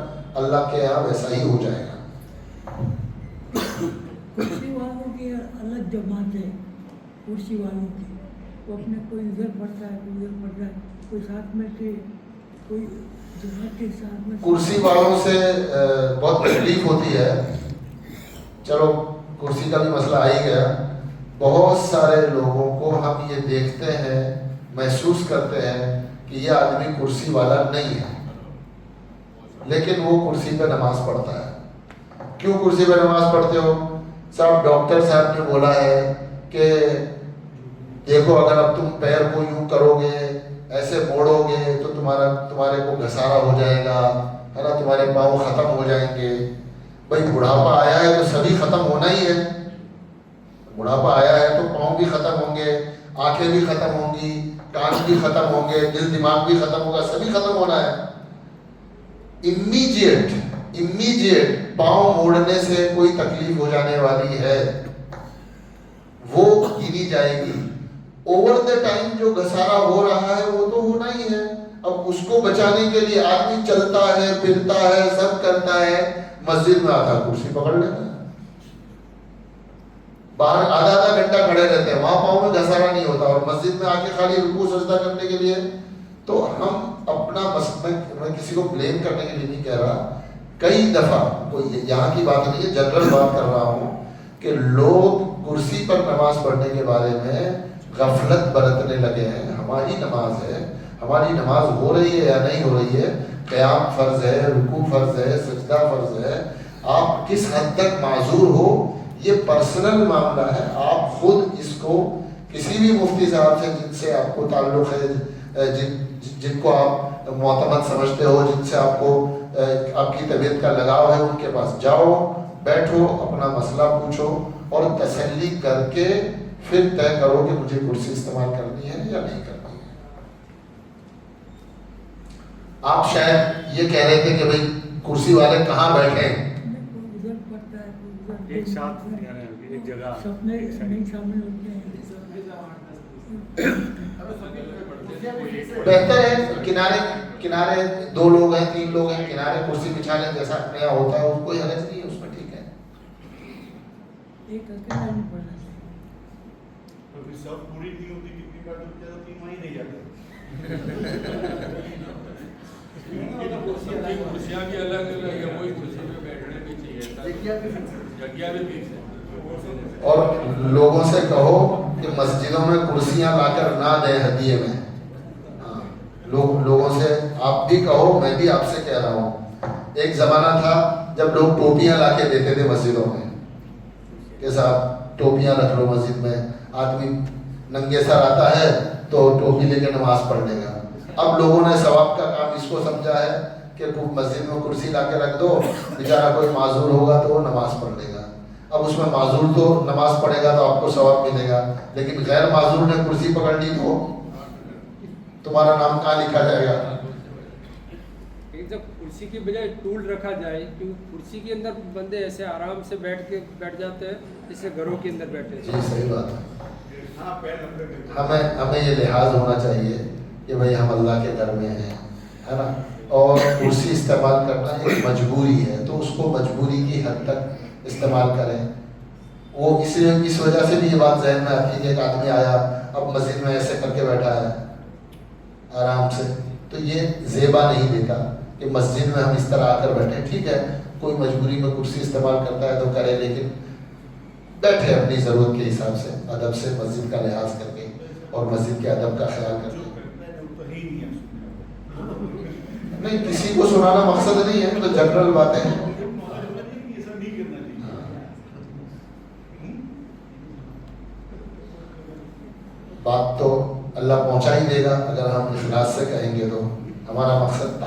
اللہ کے یہاں ویسا ہی ہو جائے گا. کرسی والوں کی الگ جماعت ہے, کرسی والوں کی وہ اپنے کوئی ادھر پڑھتا ہے کوئی ادھر پڑھتا ہے, کوئی ساتھ میں سے کوئی جماعت کے ساتھ میں. کرسی والوں سے بہت تکلیف ہوتی ہے. چلو کرسی کا بھی مسئلہ آ ہی گیا. بہت سارے لوگوں کو ہم یہ دیکھتے ہیں, محسوس کرتے ہیں کہ یہ آدمی کرسی والا نہیں ہے, لیکن وہ کرسی پہ نماز پڑھتا ہے. کیوں کرسی پہ نماز پڑھتے ہو؟ صاحب ڈاکٹر صاحب نے بولا ہے کہ دیکھو اگر اب تم پیر کو یوں کرو گے ایسے موڑو گے تو تمہارے کو گھسارا ہو جائے گا ہے نا, تمہارے پاؤں ختم ہو جائیں گے. بھائی بڑھاپا آیا ہے تو سبھی ختم ہونا ہی ہے. بڑھاپا آیا ہے تو پاؤں بھی ختم ہوں گے, آنکھیں بھی ختم ہوں گی, کان بھی ختم ہوں گے, دل دماغ بھی ختم ہوگا, سبھی ختم ہونا ہے. امیجیٹ پاؤں موڑنے سے کوئی تکلیف ہو جانے والی ہے وہ گنی جائے گی. اوور دا ٹائم جو گھسارا ہو رہا ہے وہ تو ہونا ہی ہے. اب اس کو بچانے کے لیے آدمی چلتا ہے, پھرتا ہے, سب کرتا ہے, مسجد میں آتا کرسی پکڑ لیتا ہے, باہر آدھا گھنٹہ کھڑے رہتے ہیں, وہاں پاؤں میں گھسارا نہیں ہوتا, اور مسجد میں آ کے خالی رکوع سجدہ کرنے کے لیے. تو ہم اپنا میں کسی کو بلیم کرنے کے لیے نہیں کہہ رہا, کئی دفعہ کوئی یہاں کی بات نہیں ہے, جنرل بات کر رہا ہوں کہ لوگ کرسی پر نماز پڑھنے کے بارے میں غفلت برتنے لگے ہیں. ہماری نماز ہے, ہماری نماز ہو رہی ہے یا نہیں ہو رہی ہے, قیام فرض ہے, رکوع فرض ہے, سجدہ فرض ہے. آپ کس حد تک معذور ہو یہ پرسنل معاملہ ہے. آپ خود اس کو کسی بھی مفتی صاحب سے جن سے آپ کو تعلق ہے, جن کو آپ معتمد سمجھتے ہو, جن سے آپ کو آپ کی طبیعت کا لگاؤ ہے, ان کے پاس جاؤ, بیٹھو, اپنا مسئلہ پوچھو اور تسلی کر کے پھر طے کرو کہ مجھے کرسی استعمال کرنی ہے یا نہیں کرنی ہے. آپ شاید یہ کہہ رہے تھے کہ بھئی کرسی والے کہاں بیٹھے ہیں. ایک ساتھ ایک جگہ سپنے نہیں شامل ہوتے ہیں. بہتر ہے کنارے 2 لوگ ہیں 3 لوگ ہیں, کنارے کرسی بچھا لیں, جیسا نیا ہوتا ہے, کوئی حرج نہیں ہے اس میں, ٹھیک ہے. ایک اکیلا نہیں پڑھنا چاہیے. سب پوری نہیں ہوتی, کتنی بار تو 3 ماہ ہی نہیں جاتے. کرسیاں بھی الگ الگ ہے, وہی کرسی پہ بیٹھنے بھی چاہیے, جگہ بھی فکس ہے. اور لوگوں سے کہو کہ مسجدوں میں کرسیاں لا کر نہ دیں ہدیے میں. لوگوں سے آپ بھی کہو, میں بھی آپ سے کہہ رہا ہوں. ایک زمانہ تھا جب لوگ ٹوپیاں لا کے دیتے تھے مسجدوں میں کہ صاحب ٹوپیاں رکھ لو مسجد میں, آدمی ننگے سر آتا ہے تو ٹوپی لے کے نماز پڑھ لے گا. اب لوگوں نے ثواب کا کام اس کو سمجھا ہے کہ مسجد میں کرسی لا کے رکھ دو, بیچارہ کوئی معذور ہوگا تو وہ نماز پڑھ لے گا. اب اس میں معذور تو نماز پڑھے گا تو آپ کو ثواب ملے گا, لیکن غیر معذور نے کرسی پکڑ لی تو تمہارا نام کہاں لکھا جائے گا. جب کرسی کی بجائے ٹول رکھا جائے, کیونکہ کرسی کے اندر بندے ایسے آرام سے بیٹھ جاتے ہیں جیسے گھروں کے اندر بیٹھے. جی صحیح بات ہے. ہمیں یہ لحاظ ہونا چاہیے کہ بھئی ہم اللہ کے گھر میں ہیں, ہے نا, اور کرسی استعمال کرنا ایک مجبوری ہے, تو اس کو مجبوری کی حد تک استعمال کریں. وہ اس وجہ سے بھی یہ بات ذہن میں آتی ہے کہ ایک آدمی آیا, اب مسجد میں ایسے کر کے بیٹھا ہے آرام سے, تو یہ زیبا نہیں دیتا کہ مسجد میں ہم اس طرح آ کر بیٹھے. ٹھیک ہے, کوئی مجبوری میں کرسی استعمال کرتا ہے تو کرے, لیکن بیٹھے اپنی ضرورت کے حساب سے, ادب سے, مسجد کا لحاظ کر کے اور مسجد کے ادب کا خیال کر کے. نہیں, کسی کو سنانا مقصد نہیں ہے, تو جنرل باتیں ہیں. بات تو اللہ پہنچا ہی دے گا اگر ہم اخلاص سے کہیں گے تو. ہمارا مقصد